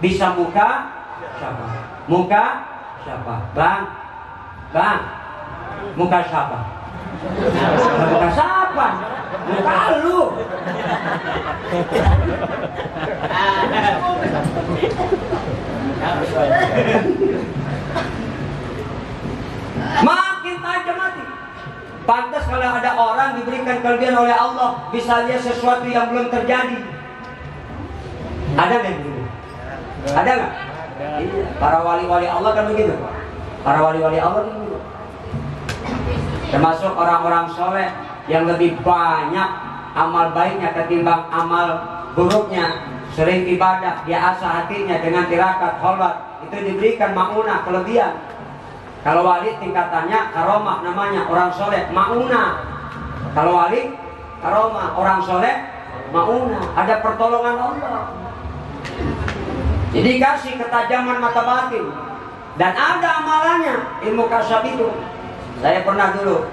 Bisa muka syafah. Muka syafah. Bang, muka syafah. Bukan siapa, bukan lu. Makin tajam hati. Pantas kalau ada orang diberikan kelebihan oleh Allah, bisa lihat sesuatu yang belum terjadi. Ada nggak begitu? Ada nggak? Para wali-wali Allah kan begitu. Para wali-wali Allah kan begitu. Termasuk orang-orang soleh yang lebih banyak amal baiknya ketimbang amal buruknya. sering ibadah, dia asah hatinya dengan tirakat, kholat, itu diberikan maunah, kelebihan. Kalau wali tingkatannya karomah, namanya orang soleh, maunah. Kalau wali karomah, orang soleh, maunah, ada pertolongan Allah. Jadi kasih ketajaman mata batin. Dan ada amalannya, ilmu kasyaf itu. Saya pernah dulu,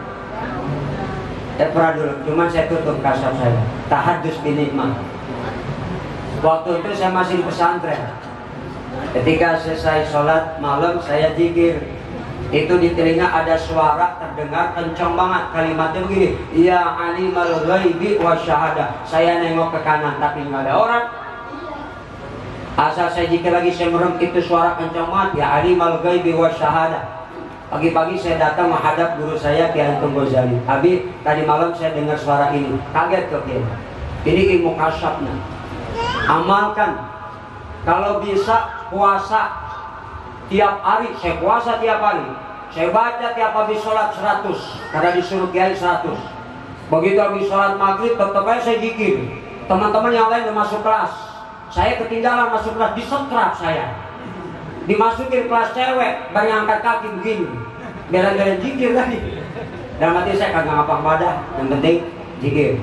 cuman saya tutup kasyaf saya. Tahadus binikmah. Waktu itu saya masih di pesantren. Ketika selesai sholat malam, saya zikir. Itu di telinga ada suara terdengar kencang banget, kalimatnya begini, ya alimal ghaibi wa syahada. Saya nengok ke kanan tapi nggak ada orang. Asal saya zikir lagi, saya merem, itu suara kencang banget, ya alimal ghaibi wa syahada. Pagi-pagi saya datang menghadap guru saya Kiai Antum Ghazali. Abi, tadi malam saya dengar suara ini, kaget kok ya. Ini ilmu kasyafnya. Amalkan. Kalau bisa puasa tiap hari, saya puasa tiap hari. Saya baca tiap habis sholat 100, karena disuruh Kiai 100. Begitu habis sholat maghrib, tetap aja saya zikir. Teman-teman yang lain udah masuk kelas, saya ketinggalan masuk kelas, disetrap saya. Dimasukin kelas cewek, baru angkat kaki begini, bela-bela zikir tadi. Dan nanti saya kagak ngapa-ngapa, yang penting zikir.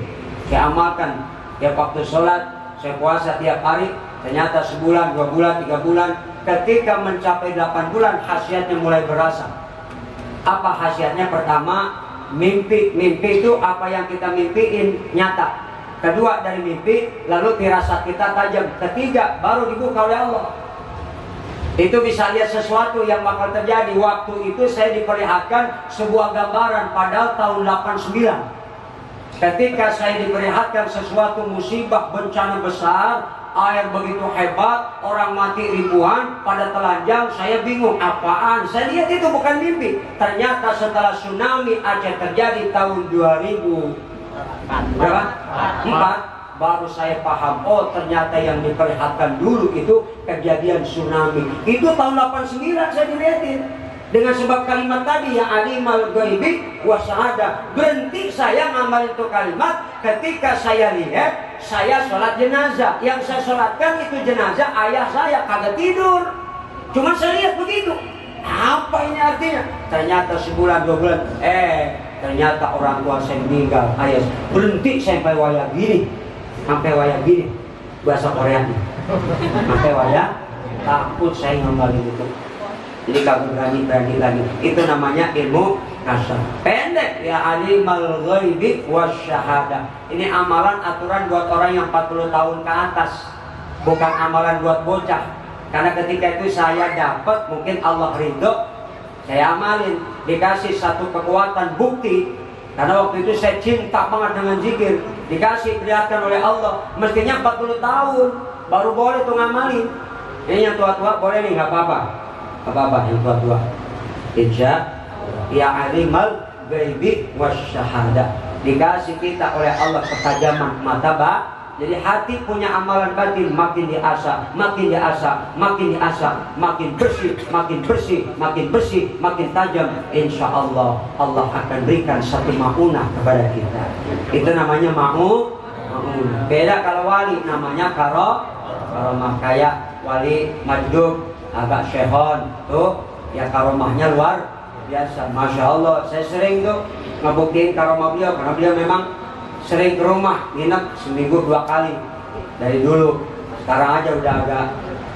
Saya amalkan tiap waktu sholat, saya puasa tiap hari. Ternyata sebulan, 2 bulan, 3 bulan, ketika mencapai 8 bulan, khasiatnya mulai berasa. Apa khasiatnya? Pertama, mimpi. Mimpi itu apa yang kita mimpiin nyata. Kedua, dari mimpi, lalu firasat kita tajam. Ketiga, baru dibuka oleh Allah. Itu bisa lihat sesuatu yang bakal terjadi. Waktu itu saya diperlihatkan sebuah gambaran, padahal tahun 89. Ketika saya diperlihatkan sesuatu musibah, bencana besar, air begitu hebat, orang mati ribuan, pada telanjang, saya bingung, apaan? Saya lihat itu bukan mimpi. Ternyata setelah tsunami Aceh terjadi tahun 2000 berapa? 4, baru saya paham, oh ternyata yang diperlihatkan dulu itu kejadian tsunami. Itu tahun 89 saya dilihatin. Dengan sebab kalimat tadi, ya alimal ghaibi wa syahada. Berhenti saya ngamalin itu kalimat ketika saya lihat saya sholat jenazah. Yang saya sholatkan itu jenazah ayah saya, kagak tidur. Cuma saya lihat begitu. Apa ini artinya? Ternyata sebulan 2 bulan, ternyata orang tua saya meninggal. Ayah berhenti sampai wayang gini. Sampai wayang gini. Bahasa Koreanya. Sampai wayang, takut saya ngamalin itu. Jadi kamu berani lagi. Itu namanya ilmu kasyaf. Pendek, ya alimal ghaibi wasyahada. Ini amalan aturan buat orang yang 40 tahun ke atas, bukan amalan buat bocah. Karena ketika itu saya dapat, mungkin Allah ridho, saya amalin, dikasih satu kekuatan bukti. Karena waktu itu saya cinta banget dengan zikir, dikasih perlihatkan oleh Allah. Mestinya 40 tahun baru boleh tuh ngamalin. Ini yang tua-tua boleh nih, nggak apa-apa. Apa-apa yang tua-tua. Insya ya alimal ghaibi wasyahada. Dikasih kita oleh Allah ketajaman mata Jadi hati punya amalan batin, makin diasah, makin diasah, makin diasah, makin bersih, makin bersih, makin bersih, makin tajam. Insya Allah Allah akan berikan satu maunah kepada kita. Itu namanya maunah. Beda kalau wali, namanya karomah. Kayak wali majdub, agak syehon tuh, ya karomahnya luar biasa. Masya Allah, saya sering tuh ngebuktiin karomah beliau, karena beliau memang sering ke rumah, nginep seminggu 2 kali dari dulu. Sekarang aja udah agak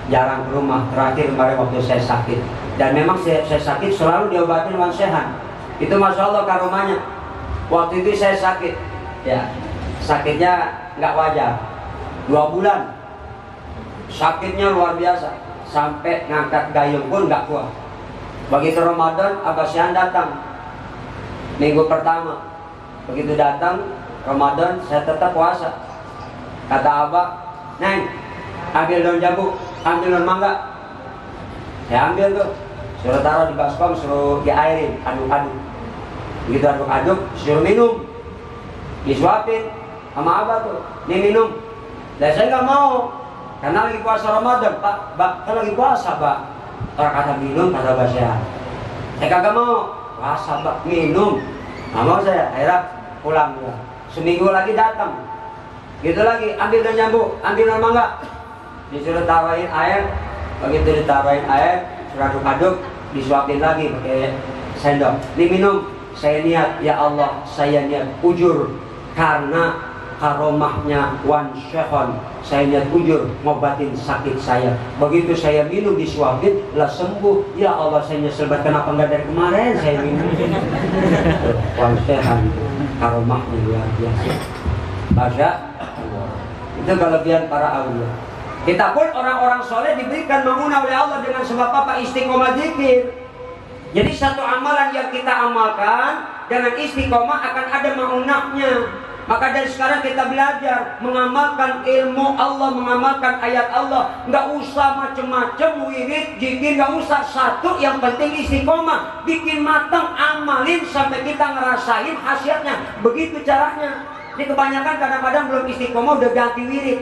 jarang ke rumah. Terakhir kemarin waktu saya sakit, dan memang saya sakit selalu diobatin Wan Sehan. Itu Masya Allah karomahnya. Waktu itu saya sakit, ya sakitnya nggak wajar, 2 bulan sakitnya luar biasa, sampai ngangkat gayung pun nggak kuat. Begitu Ramadan, Abah Syahan datang minggu pertama. Begitu datang Ramadan, saya tetap puasa. Kata Abah, Neng, ambil daun jambu, ambil daun mangga. Saya ambil tuh, suruh taruh di baskom, suruh diairin, aduk-aduk. Begitu aduk-aduk, suruh minum, disuapin sama Abah tuh, nih minum. Dan saya nggak mau, karena lagi puasa Ramadan. Pak, kan lagi puasa, Pak. Orang kata minum, kata Abah Syahan. Saya kagak mau, puasa Pak, minum. Nggak mau saya, akhirnya pulang ya. Seminggu lagi datang, gitu lagi, ambil daun jambu, ambil daun mangga. disuruh tawain air, begitu ditawain air, suruh aduk-aduk, disuapin lagi pakai sendok. Diminum, saya niat, ya Allah, saya niat ujur karena karomahnya Wan Syekhon, saya niat ujur ngobatin sakit saya. Begitu saya minum disuapin, lah sembuh. Ya Allah, saya nyesel banget kenapa nggak dari kemarin saya minum. Wan Syekhon karomahnya luar biasa. Masya Allah. Itu kelebihan para awliya. Kita pun orang-orang soleh diberikan mamunah oleh Allah dengan sebab apa? Istiqomah zikir. Jadi satu amalan yang kita amalkan dengan istiqomah akan ada maunahnya. Maka dari sekarang kita belajar mengamalkan ilmu Allah, mengamalkan ayat Allah. Nggak usah macam-macam wirid, zikir, nggak usah. Satu yang penting istiqomah. Bikin matang, amalin sampai kita ngerasain hasilnya. Begitu caranya. Ini kebanyakan kadang-kadang belum istiqomah udah ganti wirid.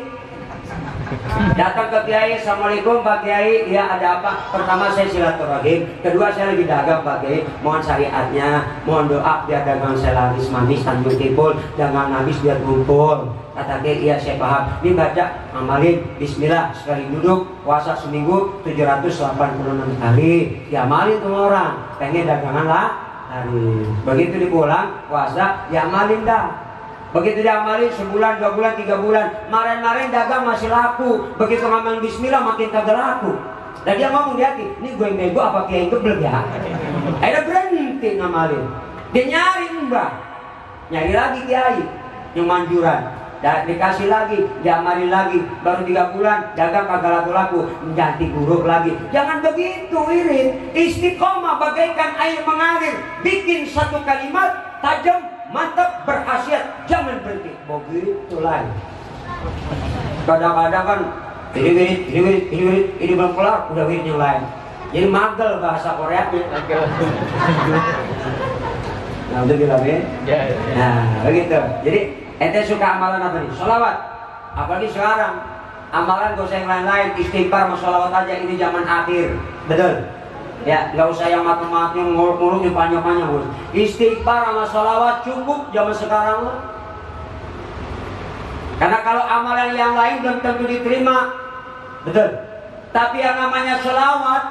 Datang ke Kiai, Assalamualaikum Pak Kiai, ya ada apa? Pertama saya silaturahim, kedua saya lagi dagang Pak Kiai, mohon syariatnya, mohon doa biar dagangan saya laris manis, tanjung tipul, dagangan habis biar ngumpul. Kata Kiai, iya saya paham. Ini baca, amalin, Bismillah, sekali duduk, puasa seminggu 786 kali, diamalin tuh orang, pengen dagangan lah hari. Begitu dipulang, puasa, diamalin dah. Begitu diamalin sebulan, 2 bulan, 3 bulan, kemarin-kemarin dagang masih laku. Begitu ngamalin Bismillah makin kagak laku. Dan dia ngomong di hati, ini gue yang bego apa Kiai geblek ya? Akhirnya berhenti ngamalin. Dia nyari mbah, nyari lagi Kiai yang manjuran. Dan dikasih lagi, diamalin lagi, baru 3 bulan dagang kagak laku-laku, ganti buruk lagi. Jangan begitu wirid. Istiqomah bagaikan air mengalir, bikin satu kalimat tajam, mantap, berkhasiat, jangan berhenti. Begitu lagi. Kadang-kadang kan ini belum kelar, udah wirid yang lain. Jadi magel bahasa Korea. Nah, udah bilang ya. Nah, begitu. Jadi ente suka amalan apa nih? Sholawat. Apalagi sekarang amalan gak usah yang lain-lain, istighfar sama sholawat aja, ini zaman akhir. Betul? Ya, nggak usah yang matang-matang, nguruk-nguruk, yang panjang-panjang. Istighfar sama sholawat cukup zaman sekarang lah. Karena kalau amalan yang lain belum tentu diterima, betul. Tapi yang namanya sholawat,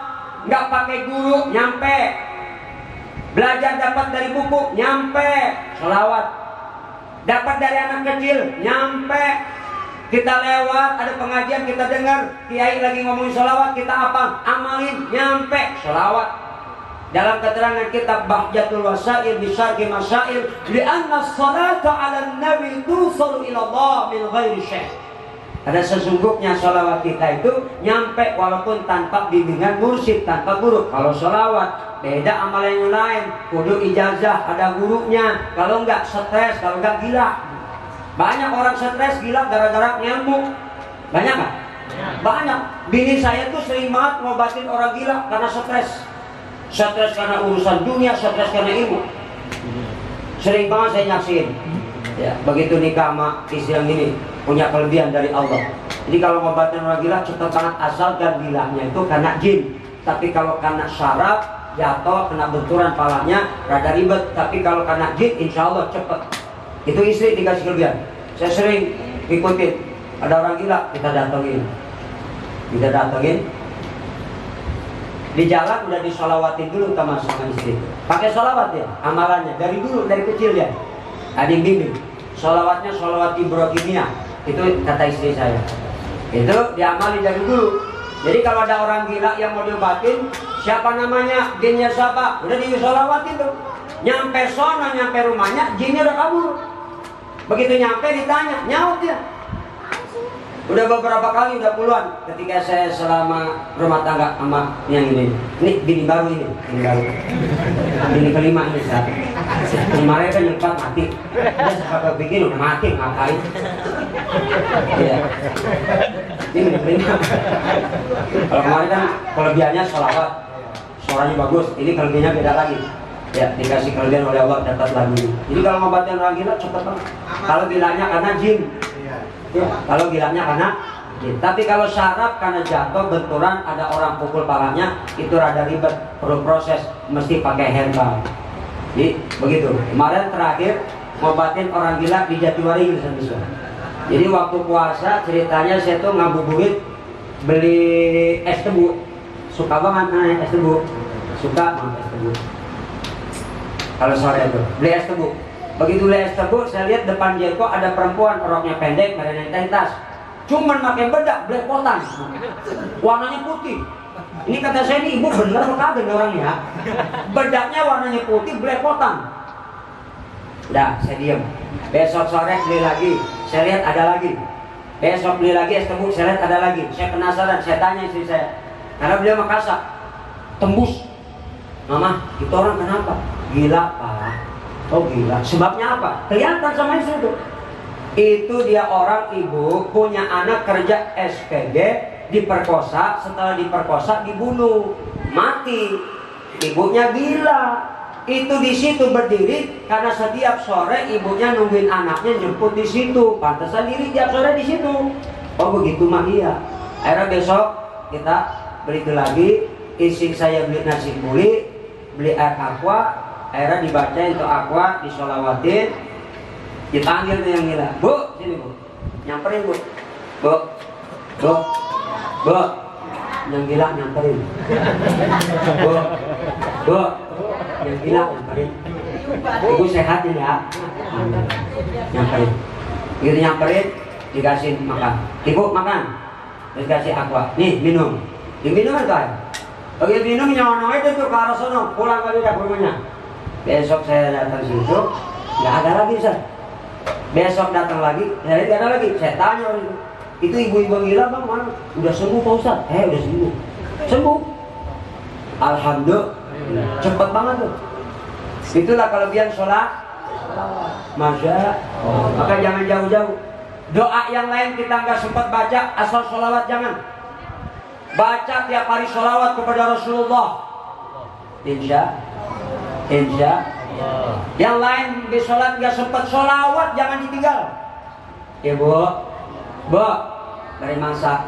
nggak pakai guru, nyampe. Belajar dapat dari buku, nyampe. Sholawat. Dapat dari anak kecil, nyampe. Kita lewat, ada pengajian kita dengar, Kiai lagi ngomongin sholawat, kita apa? Amalin, nyampe, sholawat. Dalam keterangan kitab Bahjatul Wasail Bisyarki Masail, li'anna sholata ala nabi tusalu ilallah min ghairi syekh. Ada sesungguhnya sholawat kita itu nyampe walaupun tanpa bimbingan mursyid, tanpa guru. Kalau sholawat beda amalan yang lain, kudu ijazah, ada gurunya. Kalau enggak stres, kalau enggak gila. Banyak orang stres gila gara-gara ilmu. Banyak kan? Banyak. Bini saya tuh sering banget ngobatin orang gila karena stres. Stres karena urusan dunia, stres karena ilmu. Sering banget saya nyaksin. Ya, begitu nikah sama istri yang ini punya kelebihan dari Allah. Jadi kalau ngobatin orang gila cepat banget, asalkan gilanya itu karena jin. Tapi kalau karena syaraf, jatuh, kena benturan palanya, rada ribet. Tapi kalau karena jin, insya Allah cepat. Itu istri dikasih kelebihan. Saya sering ikutin, ada orang gila, kita datengin. Di jalan udah disolawatin dulu sama istri. Pakai solawat ya, amalannya dari dulu, dari kecil ya. Ada yang bimbing. Solawatnya solawat Ibrahimiyah. Itu kata istri saya. Itu diamali dari dulu. Jadi kalau ada orang gila yang mau diobatin, siapa namanya, jinnya siapa, udah disolawatin tuh. Nyampe sono, nyampe rumahnya, jinnya udah kabur. Begitu nyampe ditanya, nyaut dia. Udah beberapa kali, udah puluhan. Ketika saya selama rumah tangga sama yang ini bini baru ini, bini kelima ini saat. Kemarin kan yang 4 mati. Dia sampai bikin udah mati, ngapain? Iya. Ini bini kelima. Kalau kemarin kan kelebihannya sholawat, suaranya bagus. Ini kelebihannya beda lagi. Ya, dikasih kelebihan oleh Allah, dapat lagi. Jadi kalau ngobatin orang gila cepet banget. Kalau gilanya karena jin, ya, kalau gilanya karena jin. Tapi kalau syaraf karena jatuh, benturan, ada orang pukul palanya, itu rada ribet, perlu proses, mesti pakai herbal. Jadi begitu. Kemarin terakhir ngobatin orang gila di Jatiwaringin. Jadi waktu puasa ceritanya saya tuh ngabuburit beli es tebu, suka banget naik es tebu, suka banget es tebu. Kalau sore itu beli es tebu, begitu beli es tebu, saya lihat depan jengkok ada perempuan roknya pendek, merah tas, cuman pakai bedak belepotan, warnanya putih. Ini kata saya, ini ibu bener apa kagak orangnya? Bedaknya warnanya putih, belepotan. Udah, saya diem. Besok sore beli lagi, saya lihat ada lagi. Besok beli lagi es tebu, saya lihat ada lagi. Saya penasaran, saya tanya istri saya, karena beliau Makassar, tembus. Mama, itu orang kenapa? Gila pak. Oh gila, sebabnya apa? Kelihatan sama istri itu. Itu dia orang ibu, punya anak kerja SPG, diperkosa, setelah diperkosa dibunuh, mati. Ibunya gila. Itu di situ berdiri karena setiap sore ibunya nungguin anaknya jemput di situ. Pantesan diri tiap sore di situ. Oh begitu mah iya. Akhirnya besok kita beli lagi. Istri saya beli nasi kuli, beli air aqua. Akhirnya dibacain tuh aqua, disolawatin. Dipanggil tuh yang gila. Bu, sini bu. Nyamperin bu. Bu, bu, bu. Yang gila nyamperin. Bu, bu. Yang gila nyamperin. Ibu sehat ya. Nyamperin. Gitu nyamperin, dikasih makan. Ibu makan. Terus kasih aqua. Nih minum. Diminum kan? Begitu minum nyawa itu tuh ke arah sono. Pulang kali dah ke rumahnya. Besok saya datang situ, nggak ada lagi Ustaz. Besok datang lagi, nggak ada lagi. Saya tanya orang itu ibu-ibu gila bang mana? Udah sembuh Pak Ustaz? Udah sembuh. Sembuh. Alhamdulillah. Cepat banget tuh. Itulah kelebihan sholat. Masya Allah. Maka jangan jauh-jauh. Doa yang lain kita nggak sempat baca, asal sholawat jangan. Baca tiap hari sholawat kepada Rasulullah. Insya Allah. Yang lain di sholat nggak sempat sholawat jangan ditinggal. Ibu, bu, dari masak.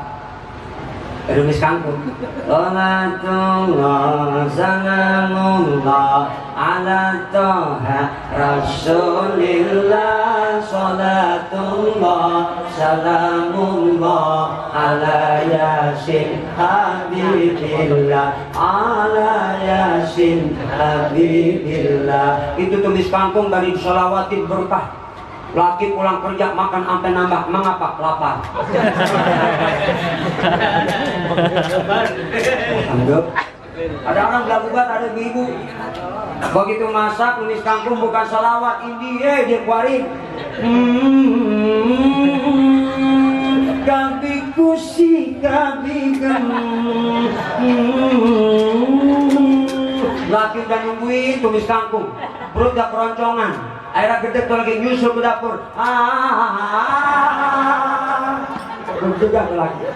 Rumis kangkung. Salatullah salamullah ala toha rasulillah. Salatullah salamullah ala yasin habibillah. Ala yasin habibillah. Itu tumis kangkung dari disolawatin berkah. Laki pulang kerja makan sampai nambah, mengapa? Lapar. Ada orang belagu banget, ada ibu. Begitu masak, tumis kangkung bukan salawat, India dia keluarin. Kabi kusi, kabi laki udah nungguin tumis kangkung, perut udah keroncongan. Akhirnya gede tuh lagi nyusul ke dapur. Belum juga tuh lagi.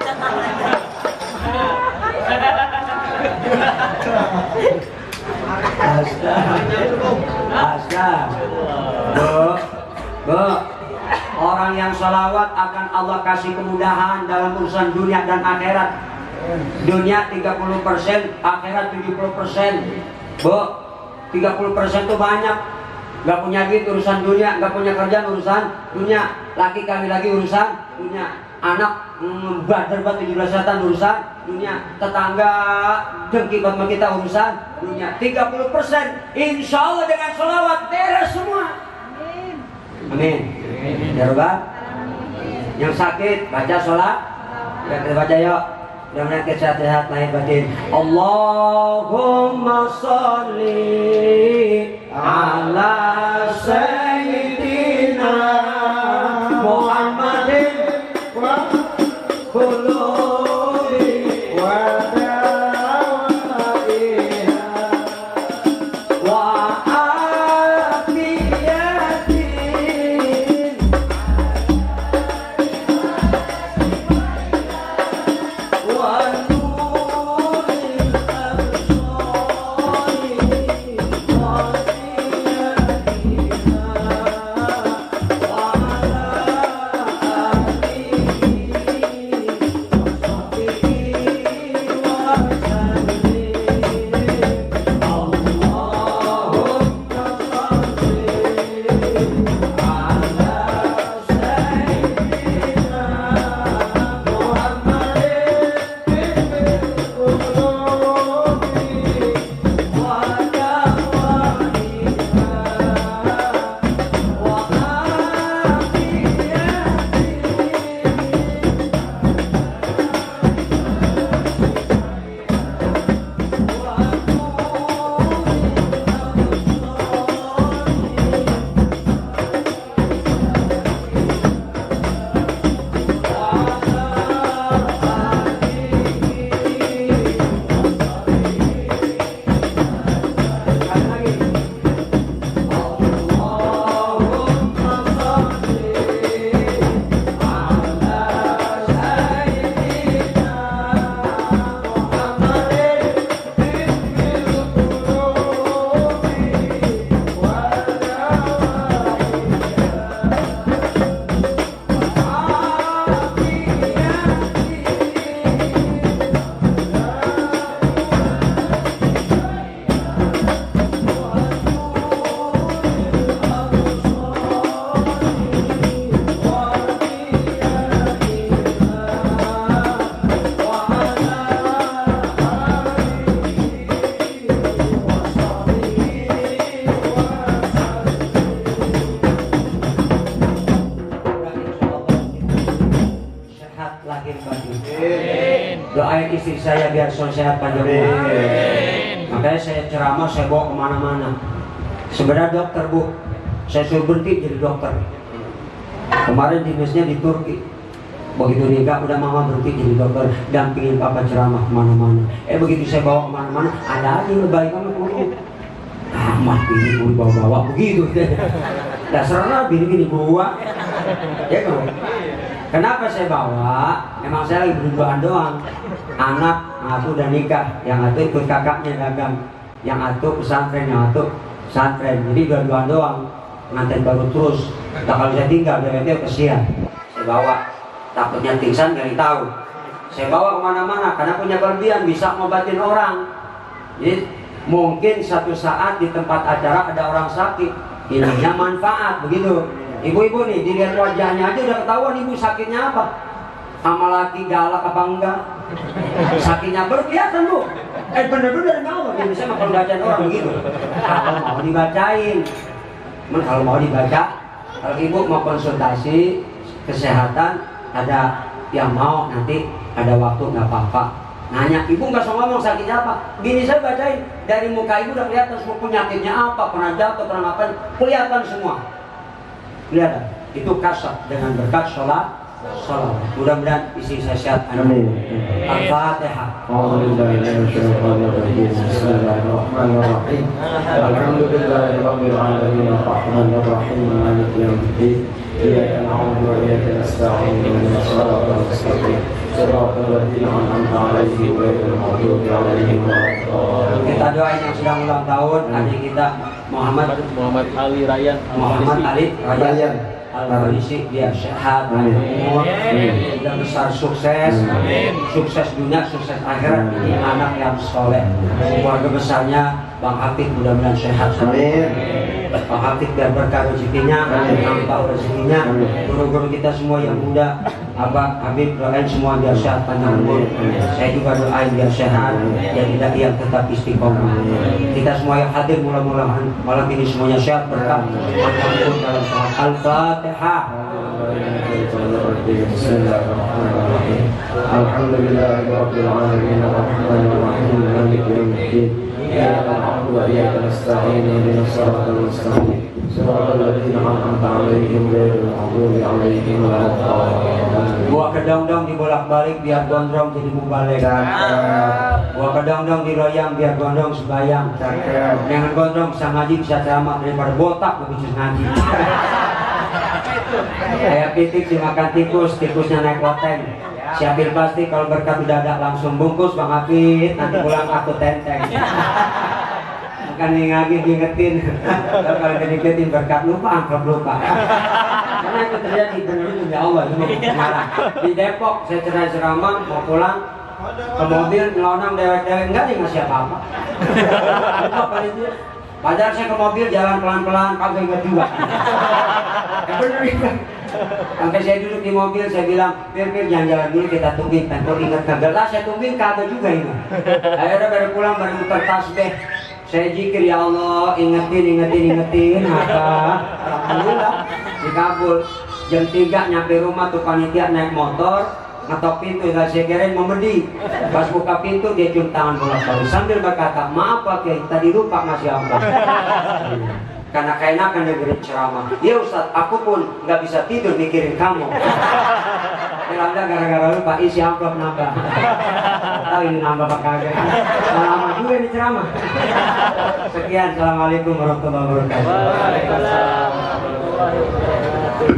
Bu, orang yang sholawat akan Allah kasih kemudahan dalam urusan dunia dan akhirat. Dunia 30%, akhirat 70%. Bu, 30% tuh banyak. Gak punya duit urusan dunia, gak punya kerjaan urusan dunia. Laki kami lagi urusan dunia. Anak badar 17 setan urusan dunia. Tetangga dengki sama kita urusan dunia. 30% insya Allah dengan sholawat beres semua. Amin. Ya Rabbal. Yang sakit baca sholat. Kita baca yuk. Mudah-mudahan sehat-sehat lahir batin. Allahumma sholli ala sayyidina Muhammadin wa qulubi wa dawaiha wa afiyatin wa nuril absari wa selalu sehat panjang umur. Makanya saya ceramah, saya bawa kemana-mana. Sebenarnya dokter Bu, saya suruh berhenti jadi dokter. Kemarin dinasnya di Turki. Begitu nikah udah mama berhenti jadi dokter, dampingin papa ceramah kemana-mana. Begitu saya bawa kemana-mana, ada aja lebay kamu guru. Amat bini guru bawa-bawa begitu. Dasarnya bini-bini gua. Ya kan? Kenapa saya bawa? Emang saya lagi berduaan doang. Anak atuh udah nikah, yang atuh ikut kakaknya dagang, yang atuh pesantren, yang atuh pesantren. Jadi dua-duaan doang. Nganten baru terus. Nah, kalau saya tinggal dia kesian. Saya bawa. Takutnya pingsan nggak tahu. Saya bawa kemana-mana karena punya kelebihan bisa ngobatin orang. Jadi mungkin satu saat di tempat acara ada orang sakit, ininya manfaat begitu. Ibu-ibu nih dilihat wajahnya aja udah ketahuan ibu sakitnya apa. Sama laki galak apa enggak? Sakitnya berkelihatan Bu. Bener-bener nggak ini saya kalau bacain orang begitu. Kalau mau dibacain, kalau mau dibaca, kalau ibu mau konsultasi kesehatan. Ada yang mau nanti ada waktu nggak apa-apa nanya ibu nggak usah ngomong sakitnya apa gini saya bacain dari muka ibu udah kelihatan semua penyakitnya apa pernah jatuh pernah ngapain kelihatan semua kelihatan itu kasat dengan berkat sholat mudah-mudahan isi saya sehat amin. Al-Fatihah. Bismillahirrahmanirrahim. Alhamdulillahirabbil alamin arrahmanir rahim maliki yaumiddin. Iyyaka na'budu wa iyyaka nasta'in ihdinas siratal mustaqim siratal ladzina an'amta 'alaihim ghairil maghdubi 'alaihim waladdallin. Kita doain yang sedang ulang tahun adik kita Muhammad Ali Rayyan. Al-Farisi dia sehat, umur, sudah besar sukses, sukses dunia, sukses akhirat. Ini anak yang soleh. Keluarga besarnya Bang Hafid mudah-mudahan sehat. Bang Hafid biar berkah rezekinya, nambah rezekinya. Guru-guru kita semua yang muda, Abang Habib doain semua biar sehat panjang umur. Saya juga doain biar sehat, biar tidak yang tetap istiqomah. Kita semua yang hadir mudah-mudahan malam ini semuanya sehat berkah panjang umur dalam sholat. Al-Fatihah. Bismillahirrahmanirrahim. Alhamdulillahirabbil alamin arrahmanir rahim maliki yaumiddin. Iyyaka na'budu wa iyyaka nasta'in ihdinas siratal mustaqim siratal ladzina an'amta 'alaihim ghairil maghdubi 'alaihim waladdallin. Buah kedong-dong dibolak-balik biar gondrong jadi mubalek. Buah kedong-dong diroyang biar gondrong sebayang. Dengan gondrong bisa ngaji bisa ceramah daripada botak lebih bisa ngaji. Kayak pitik dimakan tikus, tikusnya naik loteng. Siapin plastik kalau berkat udah ada langsung bungkus Bang Hafid, nanti pulang aku tenteng. Bukan lagi diingetin. Kalau diingetin berkat lupa, angklop lupa. Karena itu terjadi benar ya Allah itu marah. Di Depok saya ceramah mau pulang ke mobil melonang dewek-dewek enggak dia ngasih apa-apa. Padahal saya ke mobil jalan pelan-pelan kagak ingat juga. Bener itu. Sampai saya duduk di mobil saya bilang, Pir jangan jalan dulu kita tungguin. Kalau ingat kagak lah saya tungguin kagak juga ini. Akhirnya baru pulang baru muter tasbih. Saya zikir ya Allah ingetin maka alhamdulillah dikabul. Jam 3 nyampe rumah tuh panitia naik motor ngetok pintu nggak saya kirain memedi. Pas buka pintu dia cium tangan bolak-balik sambil berkata maaf Pak Kiai tadi lupa ngasih amplop. Karena keenakan dengerin ceramah. Ya Ustaz, aku pun nggak bisa tidur mikirin kamu. Alhamdulillah gara-gara lupa isi amplop nambah. Tahu ini nambah apa kagak? Lama juga ini ceramah. Sekian, assalamualaikum warahmatullahi wabarakatuh. Waalaikumsalam warahmatullahi wabarakatuh.